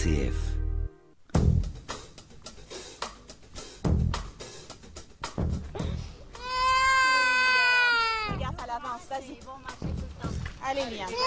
RCF. Gaffe à l'avance, vas-y. Allez, Liam, tu vas?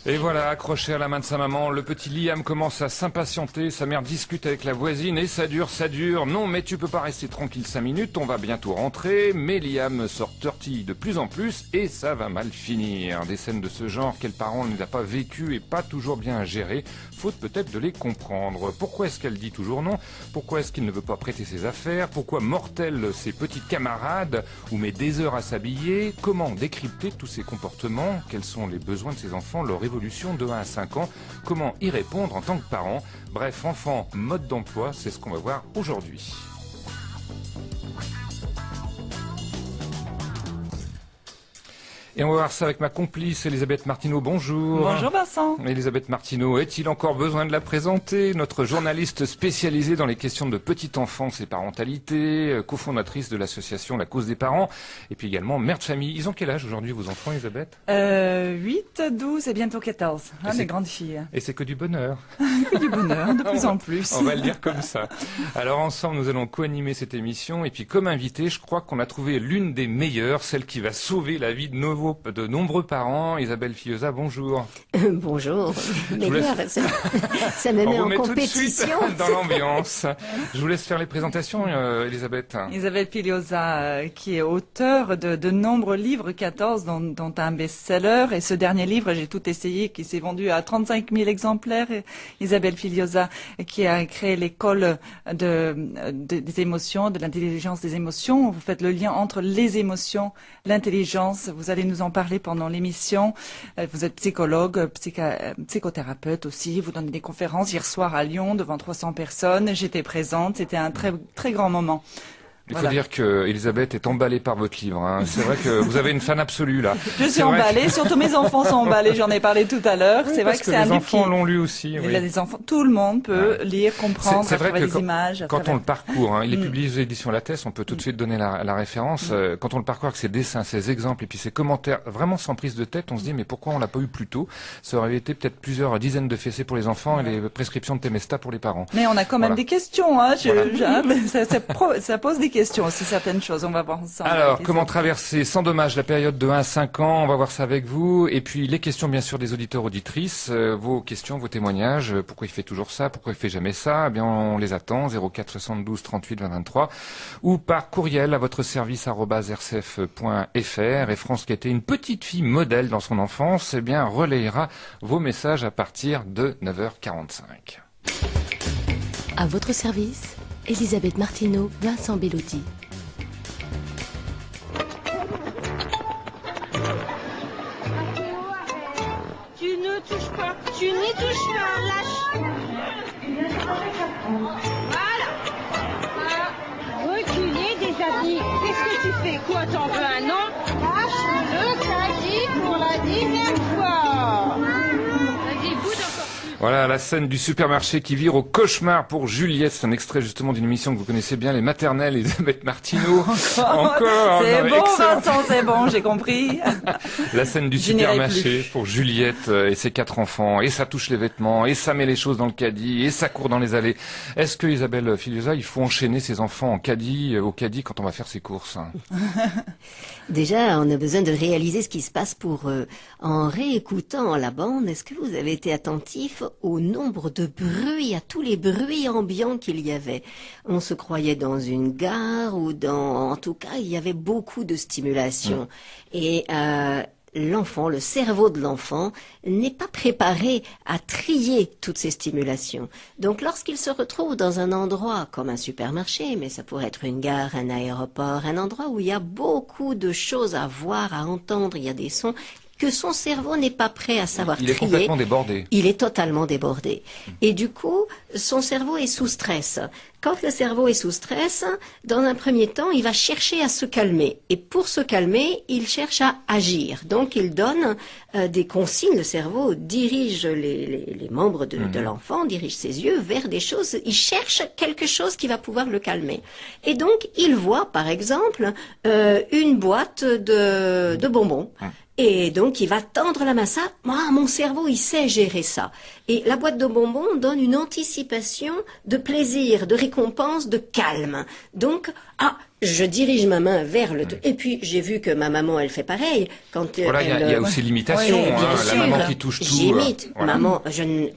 Et voilà, accroché à la main de sa maman, le petit Liam commence à s'impatienter. Sa mère discute avec la voisine et ça dure, ça dure. Non, mais tu peux pas rester tranquille 5 minutes, on va bientôt rentrer. Mais Liam sort tortille de plus en plus et ça va mal finir. Des scènes de ce genre, quel parent ne les a pas vécues et pas toujours bien gérées, faute peut-être de les comprendre. Pourquoi est-ce qu'elle dit toujours non? Pourquoi est-ce qu'il ne veut pas prêter ses affaires? Pourquoi mord-elle ses petites camarades ou met des heures à s'habiller? Comment décrypter tous ces comportements? Quels sont les besoins de ses enfants, leur évolution de 1 à 5 ans? Comment y répondre en tant que parent? Bref, enfant, mode d'emploi, c'est ce qu'on va voir aujourd'hui. Et on va voir ça avec ma complice, Elisabeth Martineau. Bonjour. Bonjour Vincent. Elisabeth Martineau, est-il encore besoin de la présenter? Notre journaliste spécialisée dans les questions de petite enfance et parentalité, cofondatrice de l'association La Cause des Parents, et puis également mère de famille. Ils ont quel âge aujourd'hui vos enfants, Elisabeth? 8, 12 et bientôt 14. Mes grandes filles. Et c'est que du bonheur. Que du bonheur, de plus en plus. On va le dire comme ça. Alors ensemble, nous allons co-animer cette émission. Et puis comme invité, je crois qu'on a trouvé l'une des meilleures, celle qui va sauver la vie de nombreux parents. Isabelle Fillosa, bonjour. Bonjour. Meilleure, ça me met en compétition. Tout de suite dans l'ambiance. Je vous laisse faire les présentations, Elisabeth. Isabelle Fillosa, qui est auteure de nombreux livres, 14, dont un best-seller. Et ce dernier livre, j'ai tout essayé, qui s'est vendu à 35 000 exemplaires. Et Isabelle Fillosa, qui a créé l'école des émotions, de l'intelligence des émotions. Vous faites le lien entre les émotions, l'intelligence. Vous allez nous en parler pendant l'émission. Vous êtes psychologue, psychothérapeute aussi. Vous donnez des conférences hier soir à Lyon devant 300 personnes. J'étais présente. C'était un très, très grand moment. Il faut dire que Elisabeth est emballée par votre livre. Hein. C'est vrai que vous avez une fan absolue là. Je suis emballée, surtout mes enfants sont emballés. J'en ai parlé tout à l'heure. Oui, c'est vrai que c'est un livre qui... Les enfants l'ont lu aussi. Oui. Les enfants, tout le monde peut lire, comprendre, c'est vrai que les images. Quand on le parcourt, hein, il est publié aux éditions Lattès, on peut tout de suite donner la référence. Quand on le parcourt avec ses dessins, ses exemples et puis ses commentaires, vraiment sans prise de tête, on se dit mais pourquoi on l'a pas eu plus tôt? Ça aurait été peut-être plusieurs dizaines de fessées pour les enfants et les prescriptions de Temesta pour les parents. Mais on a quand même des questions. Hein. Ça pose des questions aussi certaines choses, on va voir ensemble. Alors, comment traverser sans dommage la période de 1 à 5 ans? On va voir ça avec vous. Et puis, les questions, bien sûr, des auditeurs, auditrices. Vos questions, vos témoignages. Pourquoi il fait toujours ça? Pourquoi il fait jamais ça? Eh bien, on les attend. 04 72 38 20 23. Ou par courriel à votre service @rcf.fr. Et France, qui a été une petite fille modèle dans son enfance, eh bien, relayera vos messages à partir de 9h45. À votre service, Elisabeth Martineau, Vincent Bellotti. Tu n'y touches pas, lâche. Voilà. Reculer des habits. Qu'est-ce que tu fais? Quoi, t'en veux un an? Lâche le caddie pour la 10e fois. Vas-y, bouge encore plus. Voilà la scène du supermarché qui vire au cauchemar pour Juliette. C'est un extrait justement d'une émission que vous connaissez bien, Les Maternelles, Elisabeth Martineau. Encore. C'est bon, excellent. Vincent, c'est bon, j'ai compris. La scène du supermarché pour Juliette et ses 4 enfants. Et ça touche les vêtements, et ça met les choses dans le caddie, et ça court dans les allées. Est-ce que, Isabelle Filiosa, il faut enchaîner ses enfants au caddie quand on va faire ses courses? Déjà, on a besoin de réaliser ce qui se passe pour eux. En réécoutant la bande, est-ce que vous avez été attentif au nombre de bruits, à tous les bruits ambiants qu'il y avait? On se croyait dans une gare en tout cas, il y avait beaucoup de stimulation. Et l'enfant, le cerveau de l'enfant, n'est pas préparé à trier toutes ces stimulations. Donc lorsqu'il se retrouve dans un endroit comme un supermarché, mais ça pourrait être une gare, un aéroport, un endroit où il y a beaucoup de choses à voir, à entendre, il y a des sons que son cerveau n'est pas prêt à savoir trier. Il est complètement débordé. Il est totalement débordé. Et du coup, son cerveau est sous stress. Quand le cerveau est sous stress, dans un premier temps, il va chercher à se calmer. Et pour se calmer, il cherche à agir. Donc, il donne des consignes. Le cerveau dirige les membres de l'enfant, dirige ses yeux vers des choses. Il cherche quelque chose qui va pouvoir le calmer. Et donc, il voit, par exemple, une boîte de bonbons. Et donc, il va tendre la main. Ça, moi, mon cerveau, il sait gérer ça. Et la boîte de bonbons donne une anticipation de plaisir, de récompense, de calme. Donc, je dirige ma main vers le... Et puis, j'ai vu que ma maman, elle fait pareil. Quand voilà, il y a aussi l'imitation, la maman qui touche tout. J'imite. Voilà. Maman,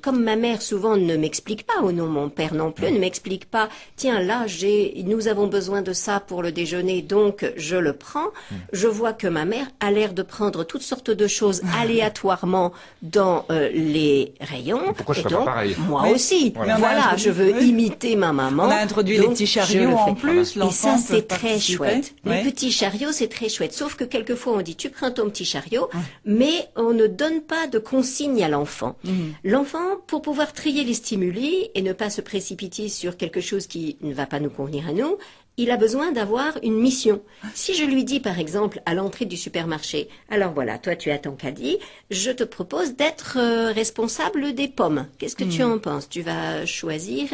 comme ma mère souvent ne m'explique pas, ou non, mon père non plus, ne m'explique pas, tiens, là, nous avons besoin de ça pour le déjeuner, donc je le prends. Je vois que ma mère a l'air de prendre toutes sortes de choses aléatoirement dans les rayons. Pourquoi je et fais donc, pas pareil? moi aussi. Voilà, je veux imiter ma maman. On a introduit les petits chariots en plus. Et ça, c'est très chouette. Ouais. Les petits chariots, c'est très chouette. Sauf que quelquefois, on dit, tu prends ton petit chariot, mais on ne donne pas de consigne à l'enfant. L'enfant, pour pouvoir trier les stimuli et ne pas se précipiter sur quelque chose qui ne va pas nous convenir à nous, il a besoin d'avoir une mission. Si je lui dis, par exemple, à l'entrée du supermarché, alors voilà, toi tu as ton caddie, je te propose d'être responsable des pommes. Qu'est-ce que tu en penses? Tu vas choisir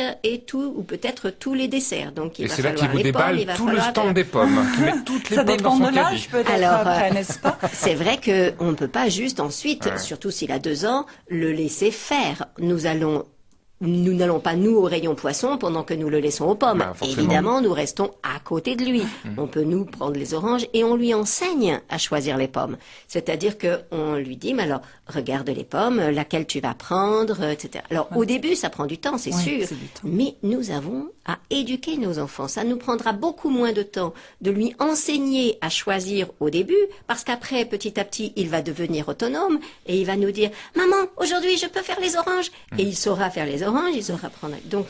ou peut-être tous les desserts. Donc, Et c'est là qu'il vous déballe tout le stand des pommes, qui met toutes les Ça pommes dépend dans son de caddie. l'âge peut-être Alors, après, n'est-ce pas? c'est vrai que on ne peut pas juste ensuite, surtout s'il a 2 ans, le laisser faire. Nous n'allons pas, nous, au rayon poisson pendant que nous le laissons aux pommes. Évidemment, nous restons à côté de lui. On peut nous prendre les oranges et on lui enseigne à choisir les pommes. C'est-à-dire que on lui dit, mais alors, regarde les pommes, laquelle tu vas prendre, etc. Alors, au début, ça prend du temps, c'est sûr. Mais nous avons à éduquer nos enfants. Ça nous prendra beaucoup moins de temps de lui enseigner à choisir au début, parce qu'après, petit à petit, il va devenir autonome et il va nous dire, maman, aujourd'hui, je peux faire les oranges. Et il saura faire les oranges. Il saura prendre. Donc,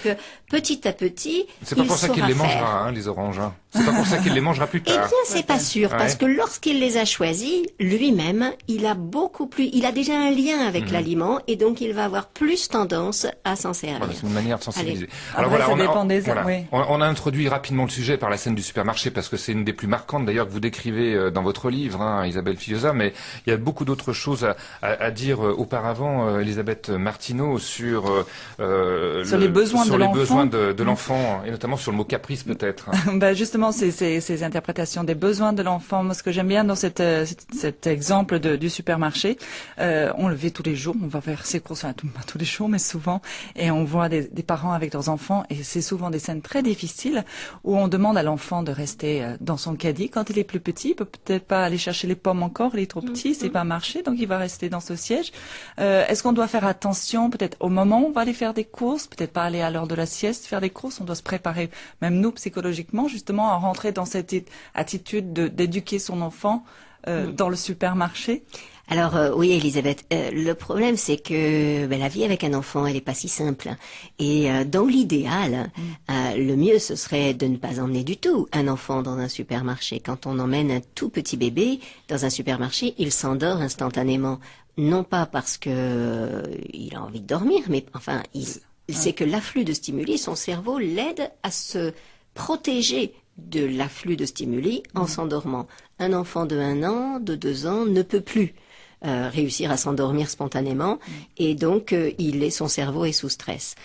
petit à petit, c'est pas pour ça qu'il les mangera, les oranges. C'est pas pour ça qu'il les mangera plus tard. Eh bien, c'est pas sûr, parce que lorsqu'il les a choisis, lui-même, il a déjà un lien avec l'aliment, et donc il va avoir plus tendance à s'en servir. Voilà, c'est une manière de sensibiliser. Alors voilà, ça dépend des oui. On a introduit rapidement le sujet par la scène du supermarché, parce que c'est une des plus marquantes d'ailleurs que vous décrivez dans votre livre, Isabelle Filiosa, mais il y a beaucoup d'autres choses à dire auparavant, Elisabeth Martineau, sur les besoins de l'enfant, et notamment sur le mot caprice peut-être. Justement, ces interprétations des besoins de l'enfant. Moi, ce que j'aime bien dans cet exemple du supermarché, on le vit tous les jours, on va faire ses courses, pas tous les jours, mais souvent, et on voit des parents avec leurs enfants, et c'est souvent des scènes très difficiles où on demande à l'enfant de rester dans son caddie. Quand il est plus petit, il peut peut-être pas aller chercher les pommes encore, il est trop petit, c'est pas marché, donc il va rester dans ce siège. Est-ce qu'on doit faire attention, peut-être au moment où on va aller faire des courses, peut-être pas aller à l'heure de la sieste faire des courses, on doit se préparer, même nous psychologiquement, justement à rentrer dans cette attitude d'éduquer son enfant dans le supermarché. Alors oui, Elisabeth, le problème c'est que la vie avec un enfant, elle est pas si simple. Et dans l'idéal, le mieux ce serait de ne pas emmener du tout un enfant dans un supermarché. Quand on emmène un tout petit bébé dans un supermarché, il s'endort instantanément. Non pas parce que il a envie de dormir, mais enfin, c'est que l'afflux de stimuli, son cerveau l'aide à se protéger de l'afflux de stimuli en s'endormant. Un enfant de 1 an, de 2 ans ne peut plus réussir à s'endormir spontanément et donc son cerveau est sous stress.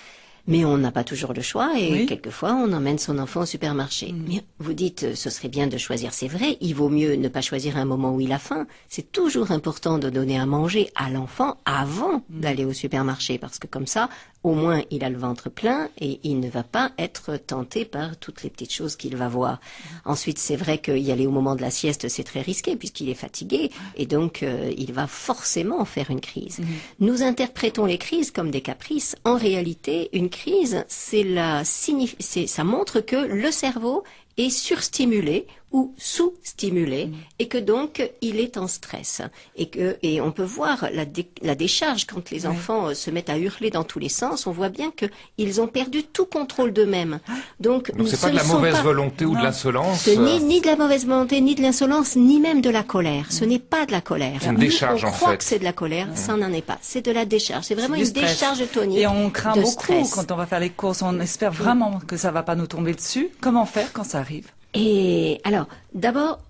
Mais on n'a pas toujours le choix et quelquefois on emmène son enfant au supermarché. Mais vous dites, ce serait bien de choisir, c'est vrai, il vaut mieux ne pas choisir un moment où il a faim. C'est toujours important de donner à manger à l'enfant avant d'aller au supermarché parce que comme ça, au moins il a le ventre plein et il ne va pas être tenté par toutes les petites choses qu'il va voir. Ensuite, c'est vrai qu'y aller au moment de la sieste, c'est très risqué puisqu'il est fatigué et donc il va forcément faire une crise. Nous interprétons les crises comme des caprices. En réalité, une crise, ça montre que le cerveau est surstimulé ou sous-stimulé et que donc il est en stress et on peut voir la décharge quand les enfants se mettent à hurler dans tous les sens. On voit bien que ils ont perdu tout contrôle d'eux-mêmes. Donc c'est pas de la mauvaise volonté ou de l'insolence. Ni de la mauvaise volonté, ni de l'insolence, ni même de la colère. Ce n'est pas de la colère. C'est une décharge on croit que c'est de la colère, ça n'en est pas. C'est de la décharge. C'est vraiment une décharge tonique. Et on craint beaucoup stress. quand on va faire les courses. On espère vraiment que ça va pas nous tomber dessus. Comment faire quand ça arrive? Et alors, d'abord,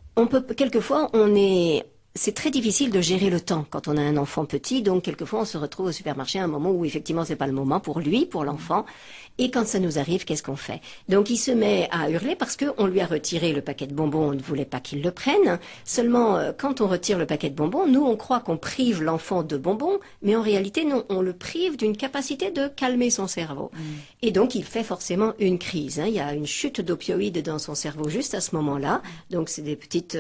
quelquefois, on est c'est très difficile de gérer le temps quand on a un enfant petit. Donc, quelquefois, on se retrouve au supermarché à un moment où, effectivement, c'est pas le moment pour lui, pour l'enfant. Et quand ça nous arrive, qu'est-ce qu'on fait? Donc, il se met à hurler parce qu'on lui a retiré le paquet de bonbons. On ne voulait pas qu'il le prenne. Seulement, quand on retire le paquet de bonbons, nous, on croit qu'on prive l'enfant de bonbons. Mais en réalité, non, on le prive d'une capacité de calmer son cerveau. Et donc, il fait forcément une crise. Il y a une chute d'opioïdes dans son cerveau juste à ce moment-là. Donc, c'est des petites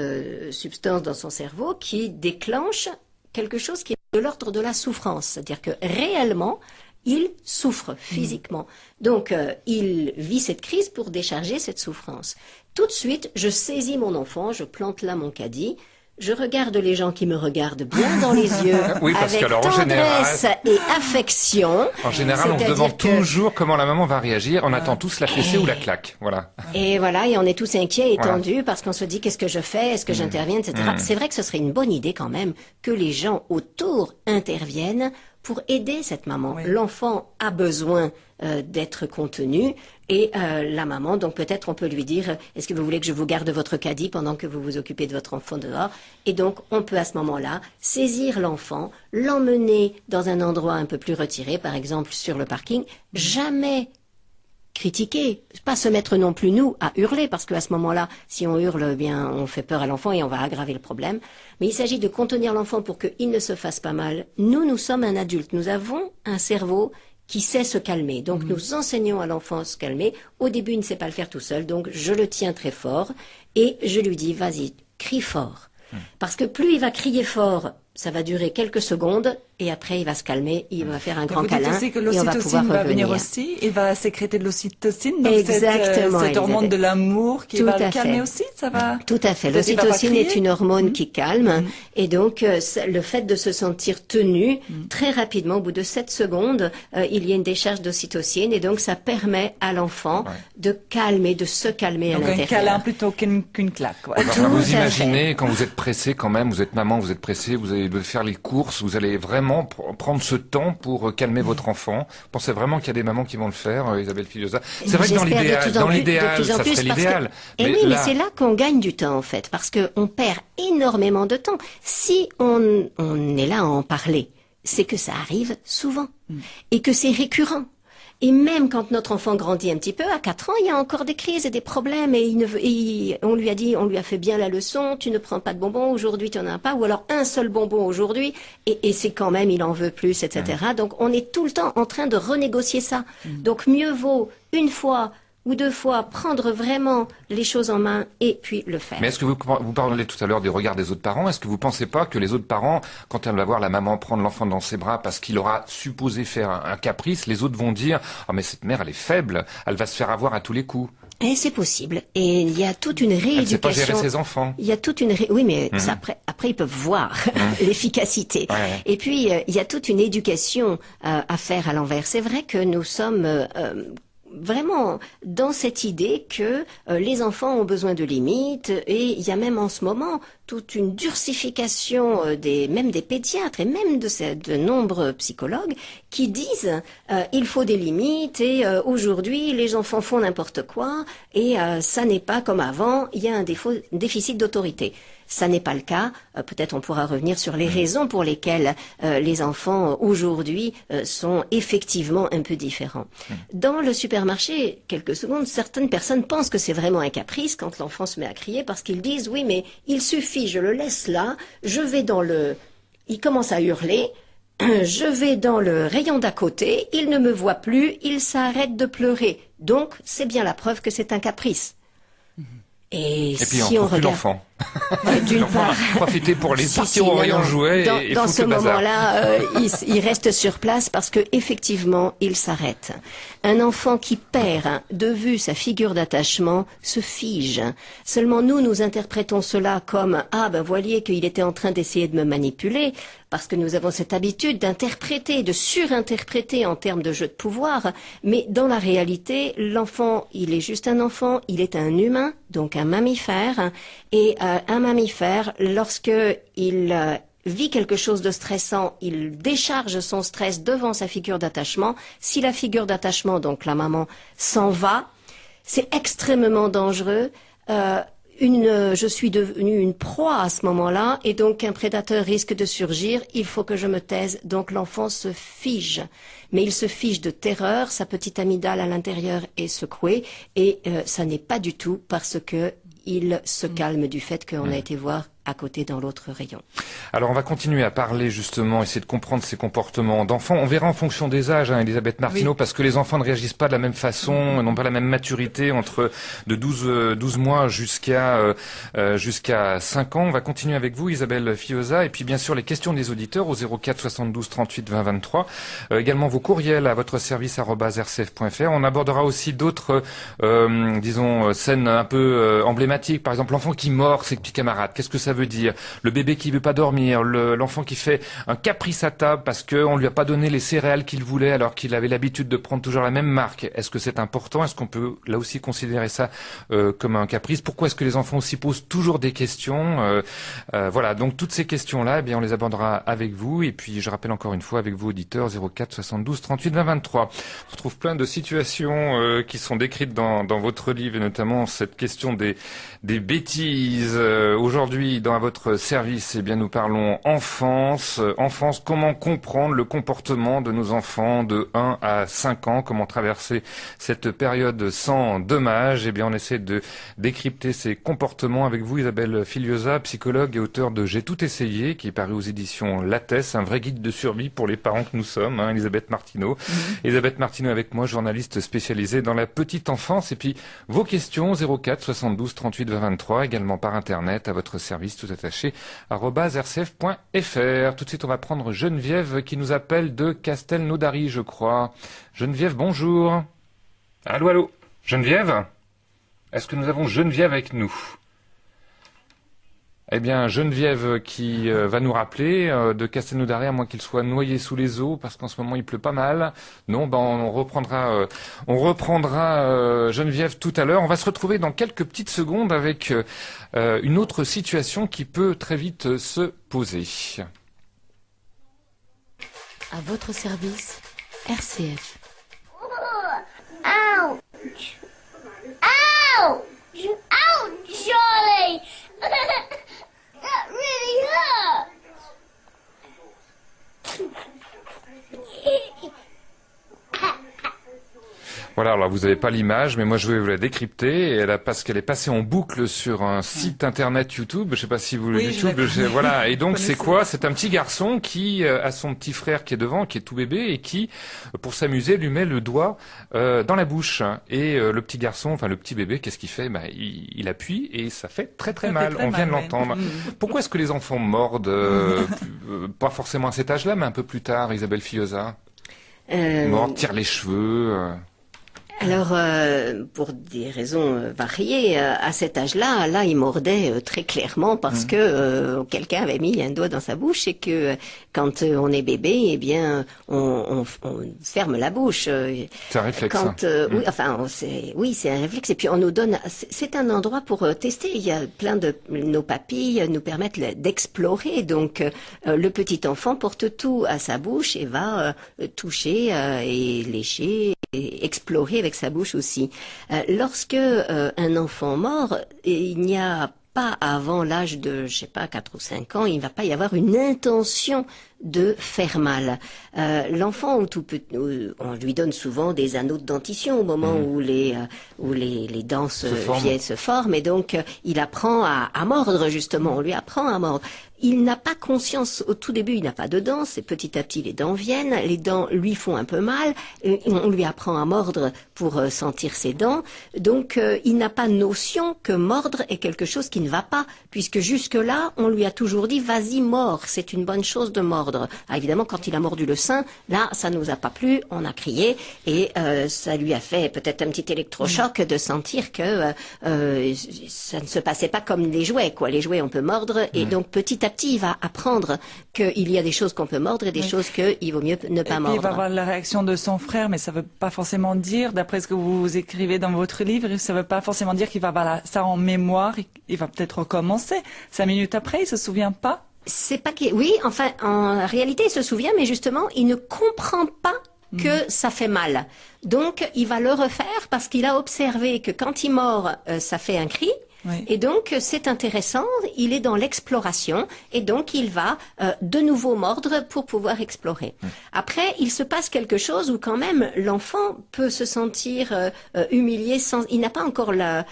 substances dans son cerveau qui déclenchent quelque chose qui est de l'ordre de la souffrance. C'est-à-dire que réellement, il souffre physiquement. Donc, il vit cette crise pour décharger cette souffrance. Tout de suite, je saisis mon enfant, je plante là mon caddie, je regarde les gens qui me regardent bien dans les yeux, oui, parce avec tendresse et affection. En général, on se demande toujours comment la maman va réagir. On attend tous la fessée ou la claque. Voilà. Et voilà, et on est tous inquiets et tendus parce qu'on se dit qu'est-ce que je fais, est-ce que j'interviens, etc. C'est vrai que ce serait une bonne idée quand même que les gens autour interviennent pour aider cette maman. L'enfant a besoin d'être contenu et la maman, donc peut-être on peut lui dire est-ce que vous voulez que je vous garde votre caddie pendant que vous vous occupez de votre enfant dehors? Et donc on peut à ce moment-là saisir l'enfant, l'emmener dans un endroit un peu plus retiré, par exemple sur le parking, jamais critiquer, pas se mettre non plus nous à hurler parce qu'à ce moment-là, si on hurle, eh bien on fait peur à l'enfant et on va aggraver le problème. Mais il s'agit de contenir l'enfant pour qu'il ne se fasse pas mal. Nous sommes un adulte, nous avons un cerveau qui sait se calmer. Donc nous enseignons à l'enfant à se calmer. Au début, il ne sait pas le faire tout seul, donc je le tiens très fort et je lui dis vas-y, crie fort. Parce que plus il va crier fort, ça va durer quelques secondes et après il va se calmer, il va faire un grand câlin aussi que et on va pouvoir l'ocytocine va revenir. venir aussi, il va sécréter de l'ocytocine, donc Exactement, cette hormone Elisabeth. de l'amour qui Tout va à le calmer fait. aussi, ça va. Tout à fait. Peut-être il va pas L'ocytocine est crier. une hormone qui calme et donc le fait de se sentir tenu, très rapidement, au bout de 7 secondes, il y a une décharge d'ocytocine et donc ça permet à l'enfant de calmer, de se calmer Donc à un l'intérieur. câlin plutôt qu'une claque. Quoi. Enfin, Tout vous à fait. imaginez quand vous êtes pressé quand même, vous êtes maman, vous êtes pressé, vous allez faire les courses, vous allez vraiment prendre ce temps pour calmer votre enfant. Vous pensez vraiment qu'il y a des mamans qui vont le faire, Isabelle Filiosa? C'est vrai que dans l'idéal, ça serait l'idéal. Et oui, mais c'est là qu'on gagne du temps en fait, parce qu'on perd énormément de temps. Si on est là à en parler, c'est que ça arrive souvent et que c'est récurrent. Et même quand notre enfant grandit un petit peu, à 4 ans, il y a encore des crises et des problèmes et on lui a dit, on lui a fait bien la leçon, tu ne prends pas de bonbons, aujourd'hui tu n'en as pas, ou alors un seul bonbon aujourd'hui, et c'est quand même, il en veut plus, etc. Donc on est tout le temps en train de renégocier ça. Donc mieux vaut une fois ou 2 fois prendre vraiment les choses en main et puis le faire. Mais est-ce que vous parlez tout à l'heure du regard des autres parents? Est-ce que vous pensez pas que les autres parents, quand elle va voir la maman prendre l'enfant dans ses bras parce qu'il aura supposé faire un caprice, les autres vont dire « Ah mais cette mère elle est faible, elle va se faire avoir à tous les coups ». Et c'est possible. Et il y a toute une rééducation. Elle sait pas gérer ses enfants. Il y a toute une oui, mais ça, après ils peuvent voir l'efficacité. Ouais. Et puis il y a toute une éducation à faire à l'envers. C'est vrai que nous sommes vraiment dans cette idée que les enfants ont besoin de limites et il y a même en ce moment toute une durcification même des pédiatres et même de nombreux psychologues qui disent il faut des limites et aujourd'hui les enfants font n'importe quoi et ça n'est pas comme avant, il y a un déficit d'autorité. Ça n'est pas le cas. Peut-être on pourra revenir sur les raisons pour lesquelles les enfants aujourd'hui sont effectivement un peu différents. Dans le supermarché, quelques secondes, certaines personnes pensent que c'est vraiment un caprice quand l'enfant se met à crier parce qu'ils disent oui mais il suffit, je le laisse là, il commence à hurler, je vais dans le rayon d'à côté, il ne me voit plus, il s'arrête de pleurer. Donc c'est bien la preuve que c'est un caprice. Et puis si on trouve plus regarde l'enfant. d'une part, Profiter pour les partir au rayon jouets et dans foutre ce le bazar. moment-là, il reste sur place parce que effectivement, il s'arrête. Un enfant qui perd de vue sa figure d'attachement se fige. Seulement nous interprétons cela comme ah ben voyez qu'il était en train d'essayer de me manipuler parce que nous avons cette habitude d'interpréter, de surinterpréter en termes de jeu de pouvoir. Mais dans la réalité, l'enfant, il est juste un enfant, il est un humain, donc un mammifère. Et un mammifère, lorsque il vit quelque chose de stressant, il décharge son stress devant sa figure d'attachement. Si la figure d'attachement, donc la maman, s'en va, c'est extrêmement dangereux. je suis devenue une proie à ce moment-là, et donc un prédateur risque de surgir, il faut que je me taise. Donc l'enfant se fige. Mais il se fige de terreur, sa petite amygdale à l'intérieur est secouée, et ça n'est pas du tout parce que il se calme du fait qu'on a été voir à côté dans l'autre rayon. Alors on va continuer à parler justement, essayer de comprendre ces comportements d'enfants. On verra en fonction des âges, hein, Elisabeth Martineau, oui. Parce que les enfants ne réagissent pas de la même façon, n'ont pas la même maturité entre de 12 mois jusqu'à 5 ans. On va continuer avec vous, Isabelle Fillosa, et puis bien sûr les questions des auditeurs au 04 72 38 20 23. Également vos courriels à votre service @rcf.fr. On abordera aussi d'autres, scènes un peu emblématiques. Par exemple, l'enfant qui mord ses petits camarades. Qu'est-ce que ça veut dire? Le bébé qui veut pas dormir, l'enfant qui fait un caprice à table parce qu'on lui a pas donné les céréales qu'il voulait alors qu'il avait l'habitude de prendre toujours la même marque. Est-ce que c'est important? Est-ce qu'on peut là aussi considérer ça comme un caprice? Pourquoi est-ce que les enfants aussi posent toujours des questions? Voilà, donc toutes ces questions-là, eh bien on les abordera avec vous. Et puis je rappelle encore une fois avec vous auditeurs 04 72 38 20 23. On retrouve plein de situations qui sont décrites dans votre livre et notamment cette question des bêtises. Aujourd'hui, dans votre service, eh bien, nous parlons enfance. Enfance, comment comprendre le comportement de nos enfants de 1 à 5 ans, comment traverser cette période sans dommage. Eh bien, on essaie de décrypter ces comportements avec vous, Isabelle Filiosa, psychologue et auteur de J'ai tout essayé, qui est paru aux éditions Lattès, un vrai guide de survie pour les parents que nous sommes, hein, Elisabeth Martineau. Elisabeth Martineau avec moi, journaliste spécialisée dans la petite enfance. Et puis, vos questions, 04 72 38 20 23, également par Internet, à votre service tout attaché, @rcf.fr. Tout de suite, on va prendre Geneviève qui nous appelle de Castelnaudary, je crois. Geneviève, bonjour. Allô, allô. Geneviève? Est-ce que nous avons Geneviève avec nous? Eh bien, Geneviève qui va nous rappeler de Castelnaudary, à moins qu'il soit noyé sous les eaux, parce qu'en ce moment il pleut pas mal. Non, ben on reprendra Geneviève tout à l'heure. On va se retrouver dans quelques petites secondes avec une autre situation qui peut très vite se poser. À votre service, RCF. Ouch! Ouch! Ouch, Charlie! That really hurts! Voilà, alors vous n'avez pas l'image, mais moi je vais vous la décrypter. Et parce qu'elle est passée en boucle sur un site internet YouTube. Je sais pas si vous le YouTube. Voilà. Et donc c'est quoi? C'est un petit garçon qui a son petit frère qui est devant, qui est tout bébé et qui, pour s'amuser, lui met le doigt dans la bouche. Et le petit garçon, enfin le petit bébé, qu'est-ce qu'il fait? Bah, il appuie et ça fait très très mal. On vient de l'entendre. Pourquoi est-ce que les enfants mordent pas forcément à cet âge-là, mais un peu plus tard, Isabelle Fillosa? Mordent, tirent les cheveux. Alors, pour des raisons variées, à cet âge-là, là, il mordait très clairement parce que quelqu'un avait mis un doigt dans sa bouche et que quand on est bébé, eh bien, on ferme la bouche. C'est un réflexe. Oui, enfin, c'est un réflexe. Et puis on nous donne, c'est un endroit pour tester. Il y a plein de nos papilles nous permettent d'explorer. Donc, le petit enfant porte tout à sa bouche et va toucher et lécher. Et explorer avec sa bouche aussi. Lorsque un enfant mord, il n'y a pas avant l'âge de, je sais pas, 4 ou 5 ans, il ne va pas y avoir une intention de faire mal. L'enfant, on lui donne souvent des anneaux de dentition au moment où les dents se forment, et donc il apprend à mordre justement. On lui apprend à mordre. Il n'a pas conscience, au tout début, il n'a pas de dents, c'est petit à petit les dents viennent, les dents lui font un peu mal, on lui apprend à mordre pour sentir ses dents, donc il n'a pas notion que mordre est quelque chose qui ne va pas, puisque jusque-là, on lui a toujours dit, vas-y, mords, c'est une bonne chose de mordre. Ah, évidemment, quand il a mordu le sein, là, ça nous a pas plu, on a crié, et ça lui a fait peut-être un petit électrochoc de sentir que ça ne se passait pas comme les jouets, quoi. Les jouets, on peut mordre, et donc petit à petit, il va apprendre qu'il y a des choses qu'on peut mordre et des choses qu'il vaut mieux ne pas mordre. Il va voir la réaction de son frère, mais ça ne veut pas forcément dire, d'après ce que vous écrivez dans votre livre, ça ne veut pas forcément dire qu'il va avoir ça en mémoire, il va peut-être recommencer. 5 minutes après, il ne se souvient pas? C'est pas qu'il... Oui, enfin, en réalité, il se souvient, mais justement, il ne comprend pas que ça fait mal. Donc, il va le refaire parce qu'il a observé que quand il mord, ça fait un cri. Oui. Et donc, c'est intéressant, il est dans l'exploration, et donc il va de nouveau mordre pour pouvoir explorer. Après, il se passe quelque chose où quand même l'enfant peut se sentir humilié, il n'a pas encore la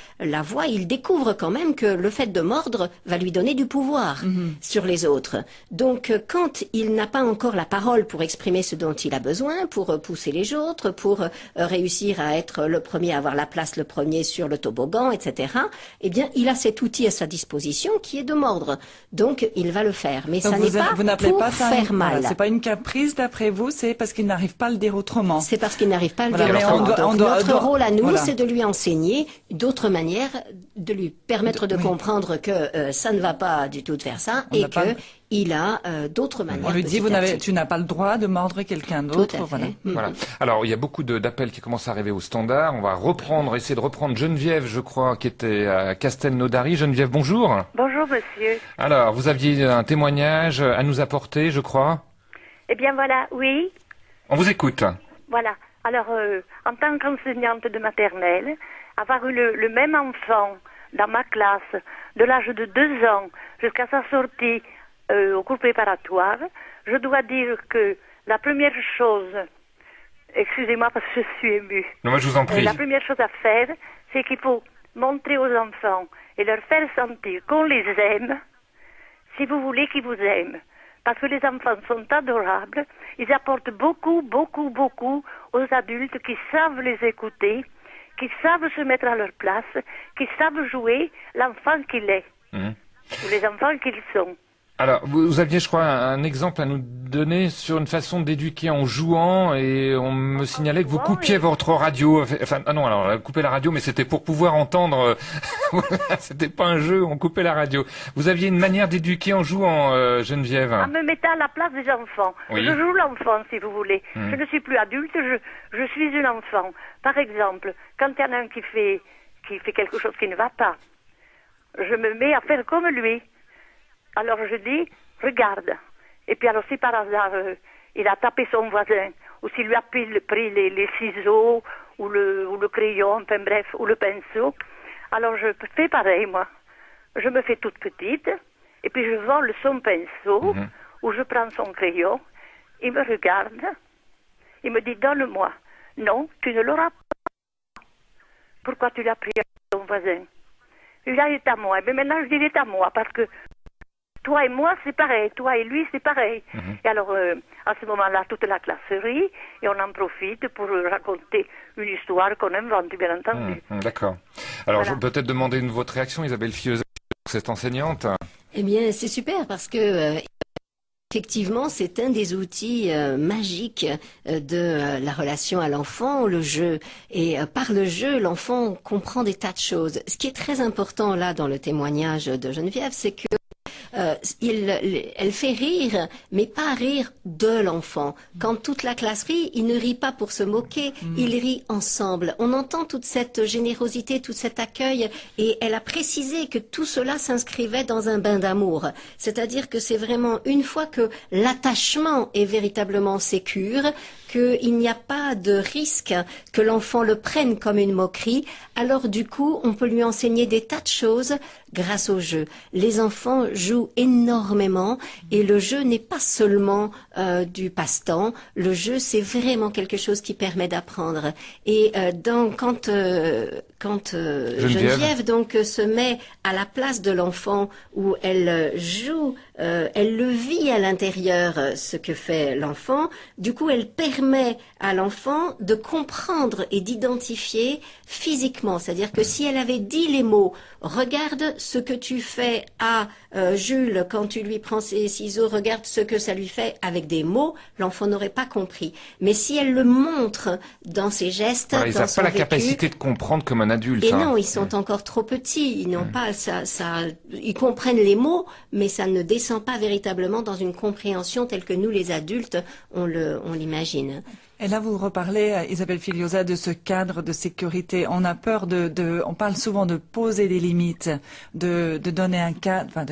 voix, il découvre quand même que le fait de mordre va lui donner du pouvoir sur les autres. Donc, quand il n'a pas encore la parole pour exprimer ce dont il a besoin, pour pousser les autres, pour réussir à être le premier, à avoir la place le premier sur le toboggan, etc., eh bien, il a cet outil à sa disposition qui est de mordre. Donc, il va le faire. Mais Donc ça n'est pas vous n'appelez pour pas ça faire mal. Voilà, c'est pas une caprice d'après vous, c'est parce qu'il n'arrive pas à le dire autrement. C'est parce qu'il n'arrive pas à le Voilà, dire mais autrement. Donc, notre rôle à nous, voilà. c'est de lui enseigner d'autres manières, de lui permettre de oui. comprendre que ça ne va pas du tout de faire ça On et n'a pas- il a d'autres manières. On lui dit, petit à petit. tu n'as pas le droit de mordre quelqu'un Tout d'autre. à fait. Voilà. Voilà. Alors, il y a beaucoup d'appels qui commencent à arriver au standard. On va essayer de reprendre Geneviève, je crois, qui était à Castelnaudary. Geneviève, bonjour. Bonjour monsieur. Alors, vous aviez un témoignage à nous apporter, je crois. Eh bien voilà, oui, On vous écoute. voilà. Alors, en tant qu'enseignante de maternelle, avoir eu le même enfant dans ma classe de l'âge de 2 ans jusqu'à sa sortie au cours préparatoire, je dois dire que la première chose, excusez-moi parce que je suis émue, Non, moi, je vous en prie. la première chose à faire, c'est qu'il faut montrer aux enfants et leur faire sentir qu'on les aime, si vous voulez qu'ils vous aiment. Parce que les enfants sont adorables, ils apportent beaucoup, beaucoup, beaucoup aux adultes qui savent les écouter, qui savent se mettre à leur place, qui savent jouer l'enfant qu'il est, ou les enfants qu'ils sont. Alors, vous aviez, je crois, un exemple à nous donner sur une façon d'éduquer en jouant, et on me signalait que vous coupiez votre radio. Enfin, ah non, alors, couper la radio, mais c'était pour pouvoir entendre. C'était pas un jeu, on coupait la radio. Vous aviez une manière d'éduquer en jouant, Geneviève. En me mettant à la place des enfants. Oui. Je joue l'enfant, si vous voulez. Je ne suis plus adulte, je suis une enfant. Par exemple, quand il y en a un qui fait quelque chose qui ne va pas, je me mets à faire comme lui. Alors je dis, regarde. Et puis alors si par hasard il a tapé son voisin, ou s'il lui a pris les ciseaux, ou le crayon, enfin bref, ou le pinceau, alors je fais pareil moi. Je me fais toute petite, et puis je vole son pinceau, ou je prends son crayon, il me regarde, il me dit, donne-moi. Non, tu ne l'auras pas. Pourquoi tu l'as pris à ton voisin? Il est à moi. Mais maintenant je dis, il est à moi, parce que toi et moi, c'est pareil. Toi et lui, c'est pareil. Et alors, à ce moment-là, toute la classe rit et on en profite pour raconter une histoire qu'on invente, bien entendu. D'accord. Alors, Voilà. je vais peut-être demander votre réaction, Isabelle Filleuza, cette enseignante. Eh bien, c'est super parce que effectivement, c'est un des outils magiques de la relation à l'enfant, le jeu. Et par le jeu, l'enfant comprend des tas de choses. Ce qui est très important là dans le témoignage de Geneviève, c'est que elle fait rire, mais pas rire de l'enfant. Quand toute la classe rit, il ne rit pas pour se moquer, il rit ensemble. On entend toute cette générosité, tout cet accueil, et elle a précisé que tout cela s'inscrivait dans un bain d'amour. C'est-à-dire que c'est vraiment une fois que l'attachement est véritablement sécure, qu'il n'y a pas de risque que l'enfant le prenne comme une moquerie, alors du coup, on peut lui enseigner des tas de choses grâce au jeu. Les enfants jouent énormément et le jeu n'est pas seulement du passe-temps. Le jeu, c'est vraiment quelque chose qui permet d'apprendre. Et quand Geneviève donc se met à la place de l'enfant où elle joue, elle le vit à l'intérieur ce que fait l'enfant. Du coup, elle permet à l'enfant de comprendre et d'identifier physiquement. C'est-à-dire que si elle avait dit les mots « Regarde ce que tu fais à Jules quand tu lui prends ses ciseaux, regarde ce que ça lui fait » avec des mots, l'enfant n'aurait pas compris. Mais si elle le montre dans ses gestes, Voilà, ils dans n'ont son pas la vécu, capacité de comprendre comme un adulte. et hein. non, ils sont encore trop petits. Ils n'ont pas ils comprennent les mots, mais ça ne descend pas véritablement dans une compréhension telle que nous, les adultes, on l'imagine. Et là, vous reparlez, Isabelle Filliosa, de ce cadre de sécurité. On a peur on parle souvent de poser des limites, de donner un cadre. Enfin,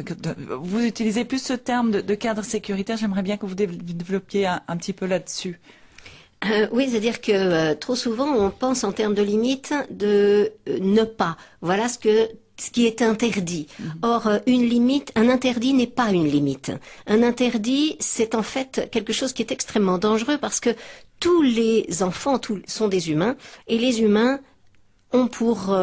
vous utilisez plus ce terme de cadre sécuritaire. J'aimerais bien que vous développiez un petit peu là-dessus. Oui, c'est-à-dire que trop souvent, on pense en termes de limites de ne pas. Voilà ce que ce qui est interdit. Or, une limite, un interdit n'est pas une limite. Un interdit, c'est en fait quelque chose qui est extrêmement dangereux parce que tous les enfants sont des humains et les humains ont pour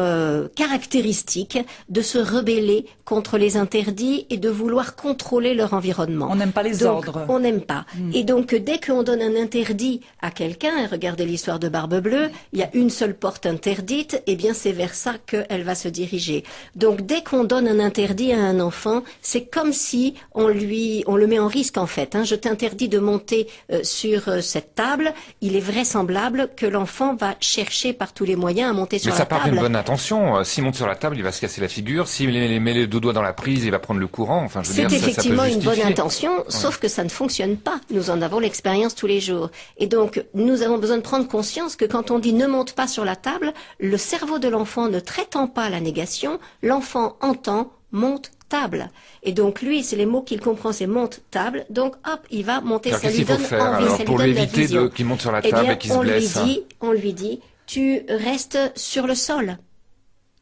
caractéristique de se rebeller contre les interdits et de vouloir contrôler leur environnement. On n'aime pas les ordres. On n'aime pas. Et donc, dès qu'on donne un interdit à quelqu'un, regardez l'histoire de Barbe Bleue, il y a une seule porte interdite, et bien c'est vers ça qu'elle va se diriger. Donc, dès qu'on donne un interdit à un enfant, c'est comme si on le met en risque en fait. Je t'interdis de monter sur cette table. Il est vraisemblable que l'enfant va chercher par tous les moyens à monter sur Mais la ça part table. d'une bonne intention. S'il monte sur la table, il va se casser la figure. S'il met les deux doigts dans la prise, il va prendre le courant. Enfin, je veux C'est dire, effectivement ça peut une bonne justifier. intention, sauf que ça ne fonctionne pas. Nous en avons l'expérience tous les jours. Et donc, nous avons besoin de prendre conscience que quand on dit ne monte pas sur la table, le cerveau de l'enfant ne traitant pas la négation, l'enfant entend monte table. Et donc, lui, c'est les mots qu'il comprend, c'est monte table. Donc, hop, il va monter. Alors, Ça qu'est-ce lui qu'il faut donne faire envie, alors ça lui pour donne lui la éviter vision. qu'il monte sur la Eh table bien, et qu'il se blesse? on lui dit, tu restes sur le sol.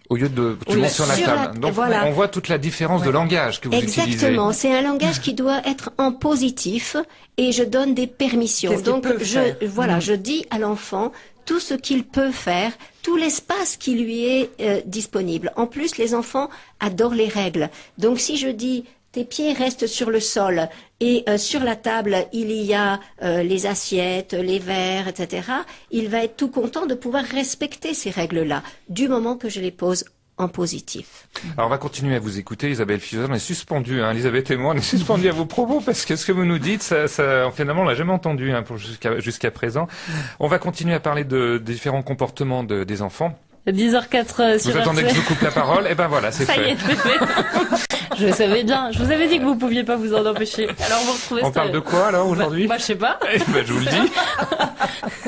Au lieu de, tu Oui, montes sur la sur table. la- Donc, voilà. on voit toute la différence de langage que vous utilisez. Exactement, c'est un langage qui doit être en positif et je donne des permissions. Qu'est-ce qu'il Donc peut faire je dis à l'enfant tout ce qu'il peut faire, tout l'espace qui lui est disponible. En plus, les enfants adorent les règles. Donc si je dis tes pieds restent sur le sol et sur la table il y a les assiettes, les verres, etc. Il va être tout content de pouvoir respecter ces règles-là du moment que je les pose en positif. Alors, on va continuer à vous écouter, Isabelle Fillosa. On est suspendu, Elisabeth et moi, on est suspendu à vos propos parce que ce que vous nous dites, finalement, on l'a jamais entendu jusqu'à présent. On va continuer à parler des différents comportements des enfants. 10h04 sur Vous attendez que RTL. je vous coupe la parole? Eh ben voilà, c'est Ça y fait. est, c'est fait. Je savais bien. Je vous avais dit que vous pouviez pas vous en empêcher. Alors vous retrouvez. On parle de quoi alors aujourd'hui? Bah je sais pas. Eh ben, je vous le dis.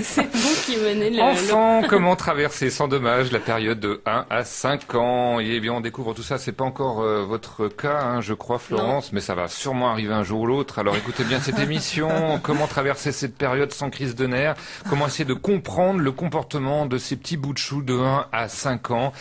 C'est vous qui menez le. Enfants, comment traverser sans dommage la période de 1 à 5 ans? Et bien, on découvre tout ça. C'est pas encore votre cas, je crois, Florence, mais ça va sûrement arriver un jour ou l'autre. Alors écoutez bien cette émission. Comment traverser cette période sans crise de nerfs? Comment essayer de comprendre le comportement de ces petits bouts de chou de 1 à 5 ans?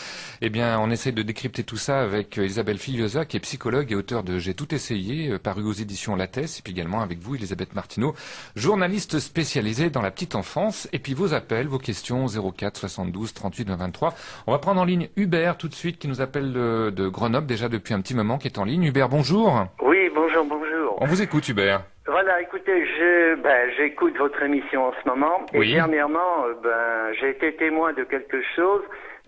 Eh bien, on essaie de décrypter tout ça avec Isabelle Fillosa, qui est psychologue et auteur de J'ai tout essayé, paru aux éditions Lattès, et puis également avec vous, Elisabeth Martineau, journaliste spécialisée dans la petite enfance. Et puis vos appels, vos questions, 04 72 38 23. On va prendre en ligne Hubert tout de suite, qui nous appelle de Grenoble, déjà depuis un petit moment, qui est en ligne. Hubert, bonjour. Oui, bonjour, bonjour. On vous écoute, Hubert. Voilà, écoutez, j'écoute votre émission en ce moment. Et Oui. dernièrement, j'ai été témoin de quelque chose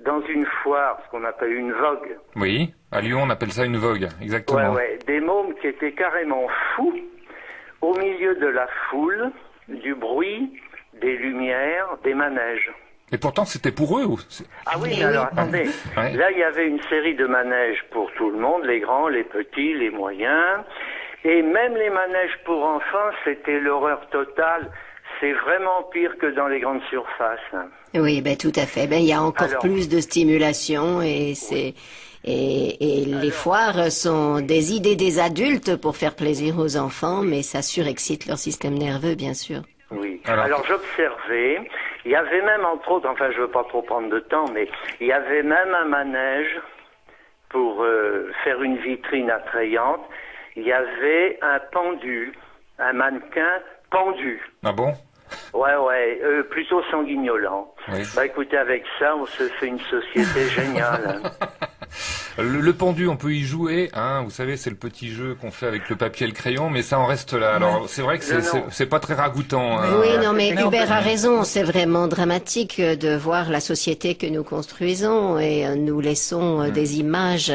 dans une foire, ce qu'on appelle une vogue. Oui, à Lyon, on appelle ça une vogue, exactement. Ouais, des mômes qui étaient carrément fous, au milieu de la foule, du bruit, des lumières, des manèges. Et pourtant, c'était pour eux. Ah oui, mais alors attendez. Ouais. Là, il y avait une série de manèges pour tout le monde, les grands, les petits, les moyens. Et même les manèges pour enfants, c'était l'horreur totale. C'est vraiment pire que dans les grandes surfaces. Oui, tout à fait. Il y a encore Alors. plus de stimulation et c'est et les foires sont des idées des adultes pour faire plaisir aux enfants, mais ça surexcite leur système nerveux, bien sûr. Oui. Alors- Alors j'observais, il y avait même entre autres, enfin je veux pas trop prendre de temps, mais il y avait même un manège pour faire une vitrine attrayante. Il y avait un pendu, un mannequin pendu. Ah bon? Ouais, plutôt sanguignolant. Oui. Écoutez, avec ça, on se fait une société géniale. Le pendu, on peut y jouer, vous savez, c'est le petit jeu qu'on fait avec le papier et le crayon, mais ça en reste là. Alors, c'est vrai que c'est pas très ragoûtant. Oui, non, mais Mais on Hubert peut- a raison. C'est vraiment dramatique de voir la société que nous construisons et nous laissons des images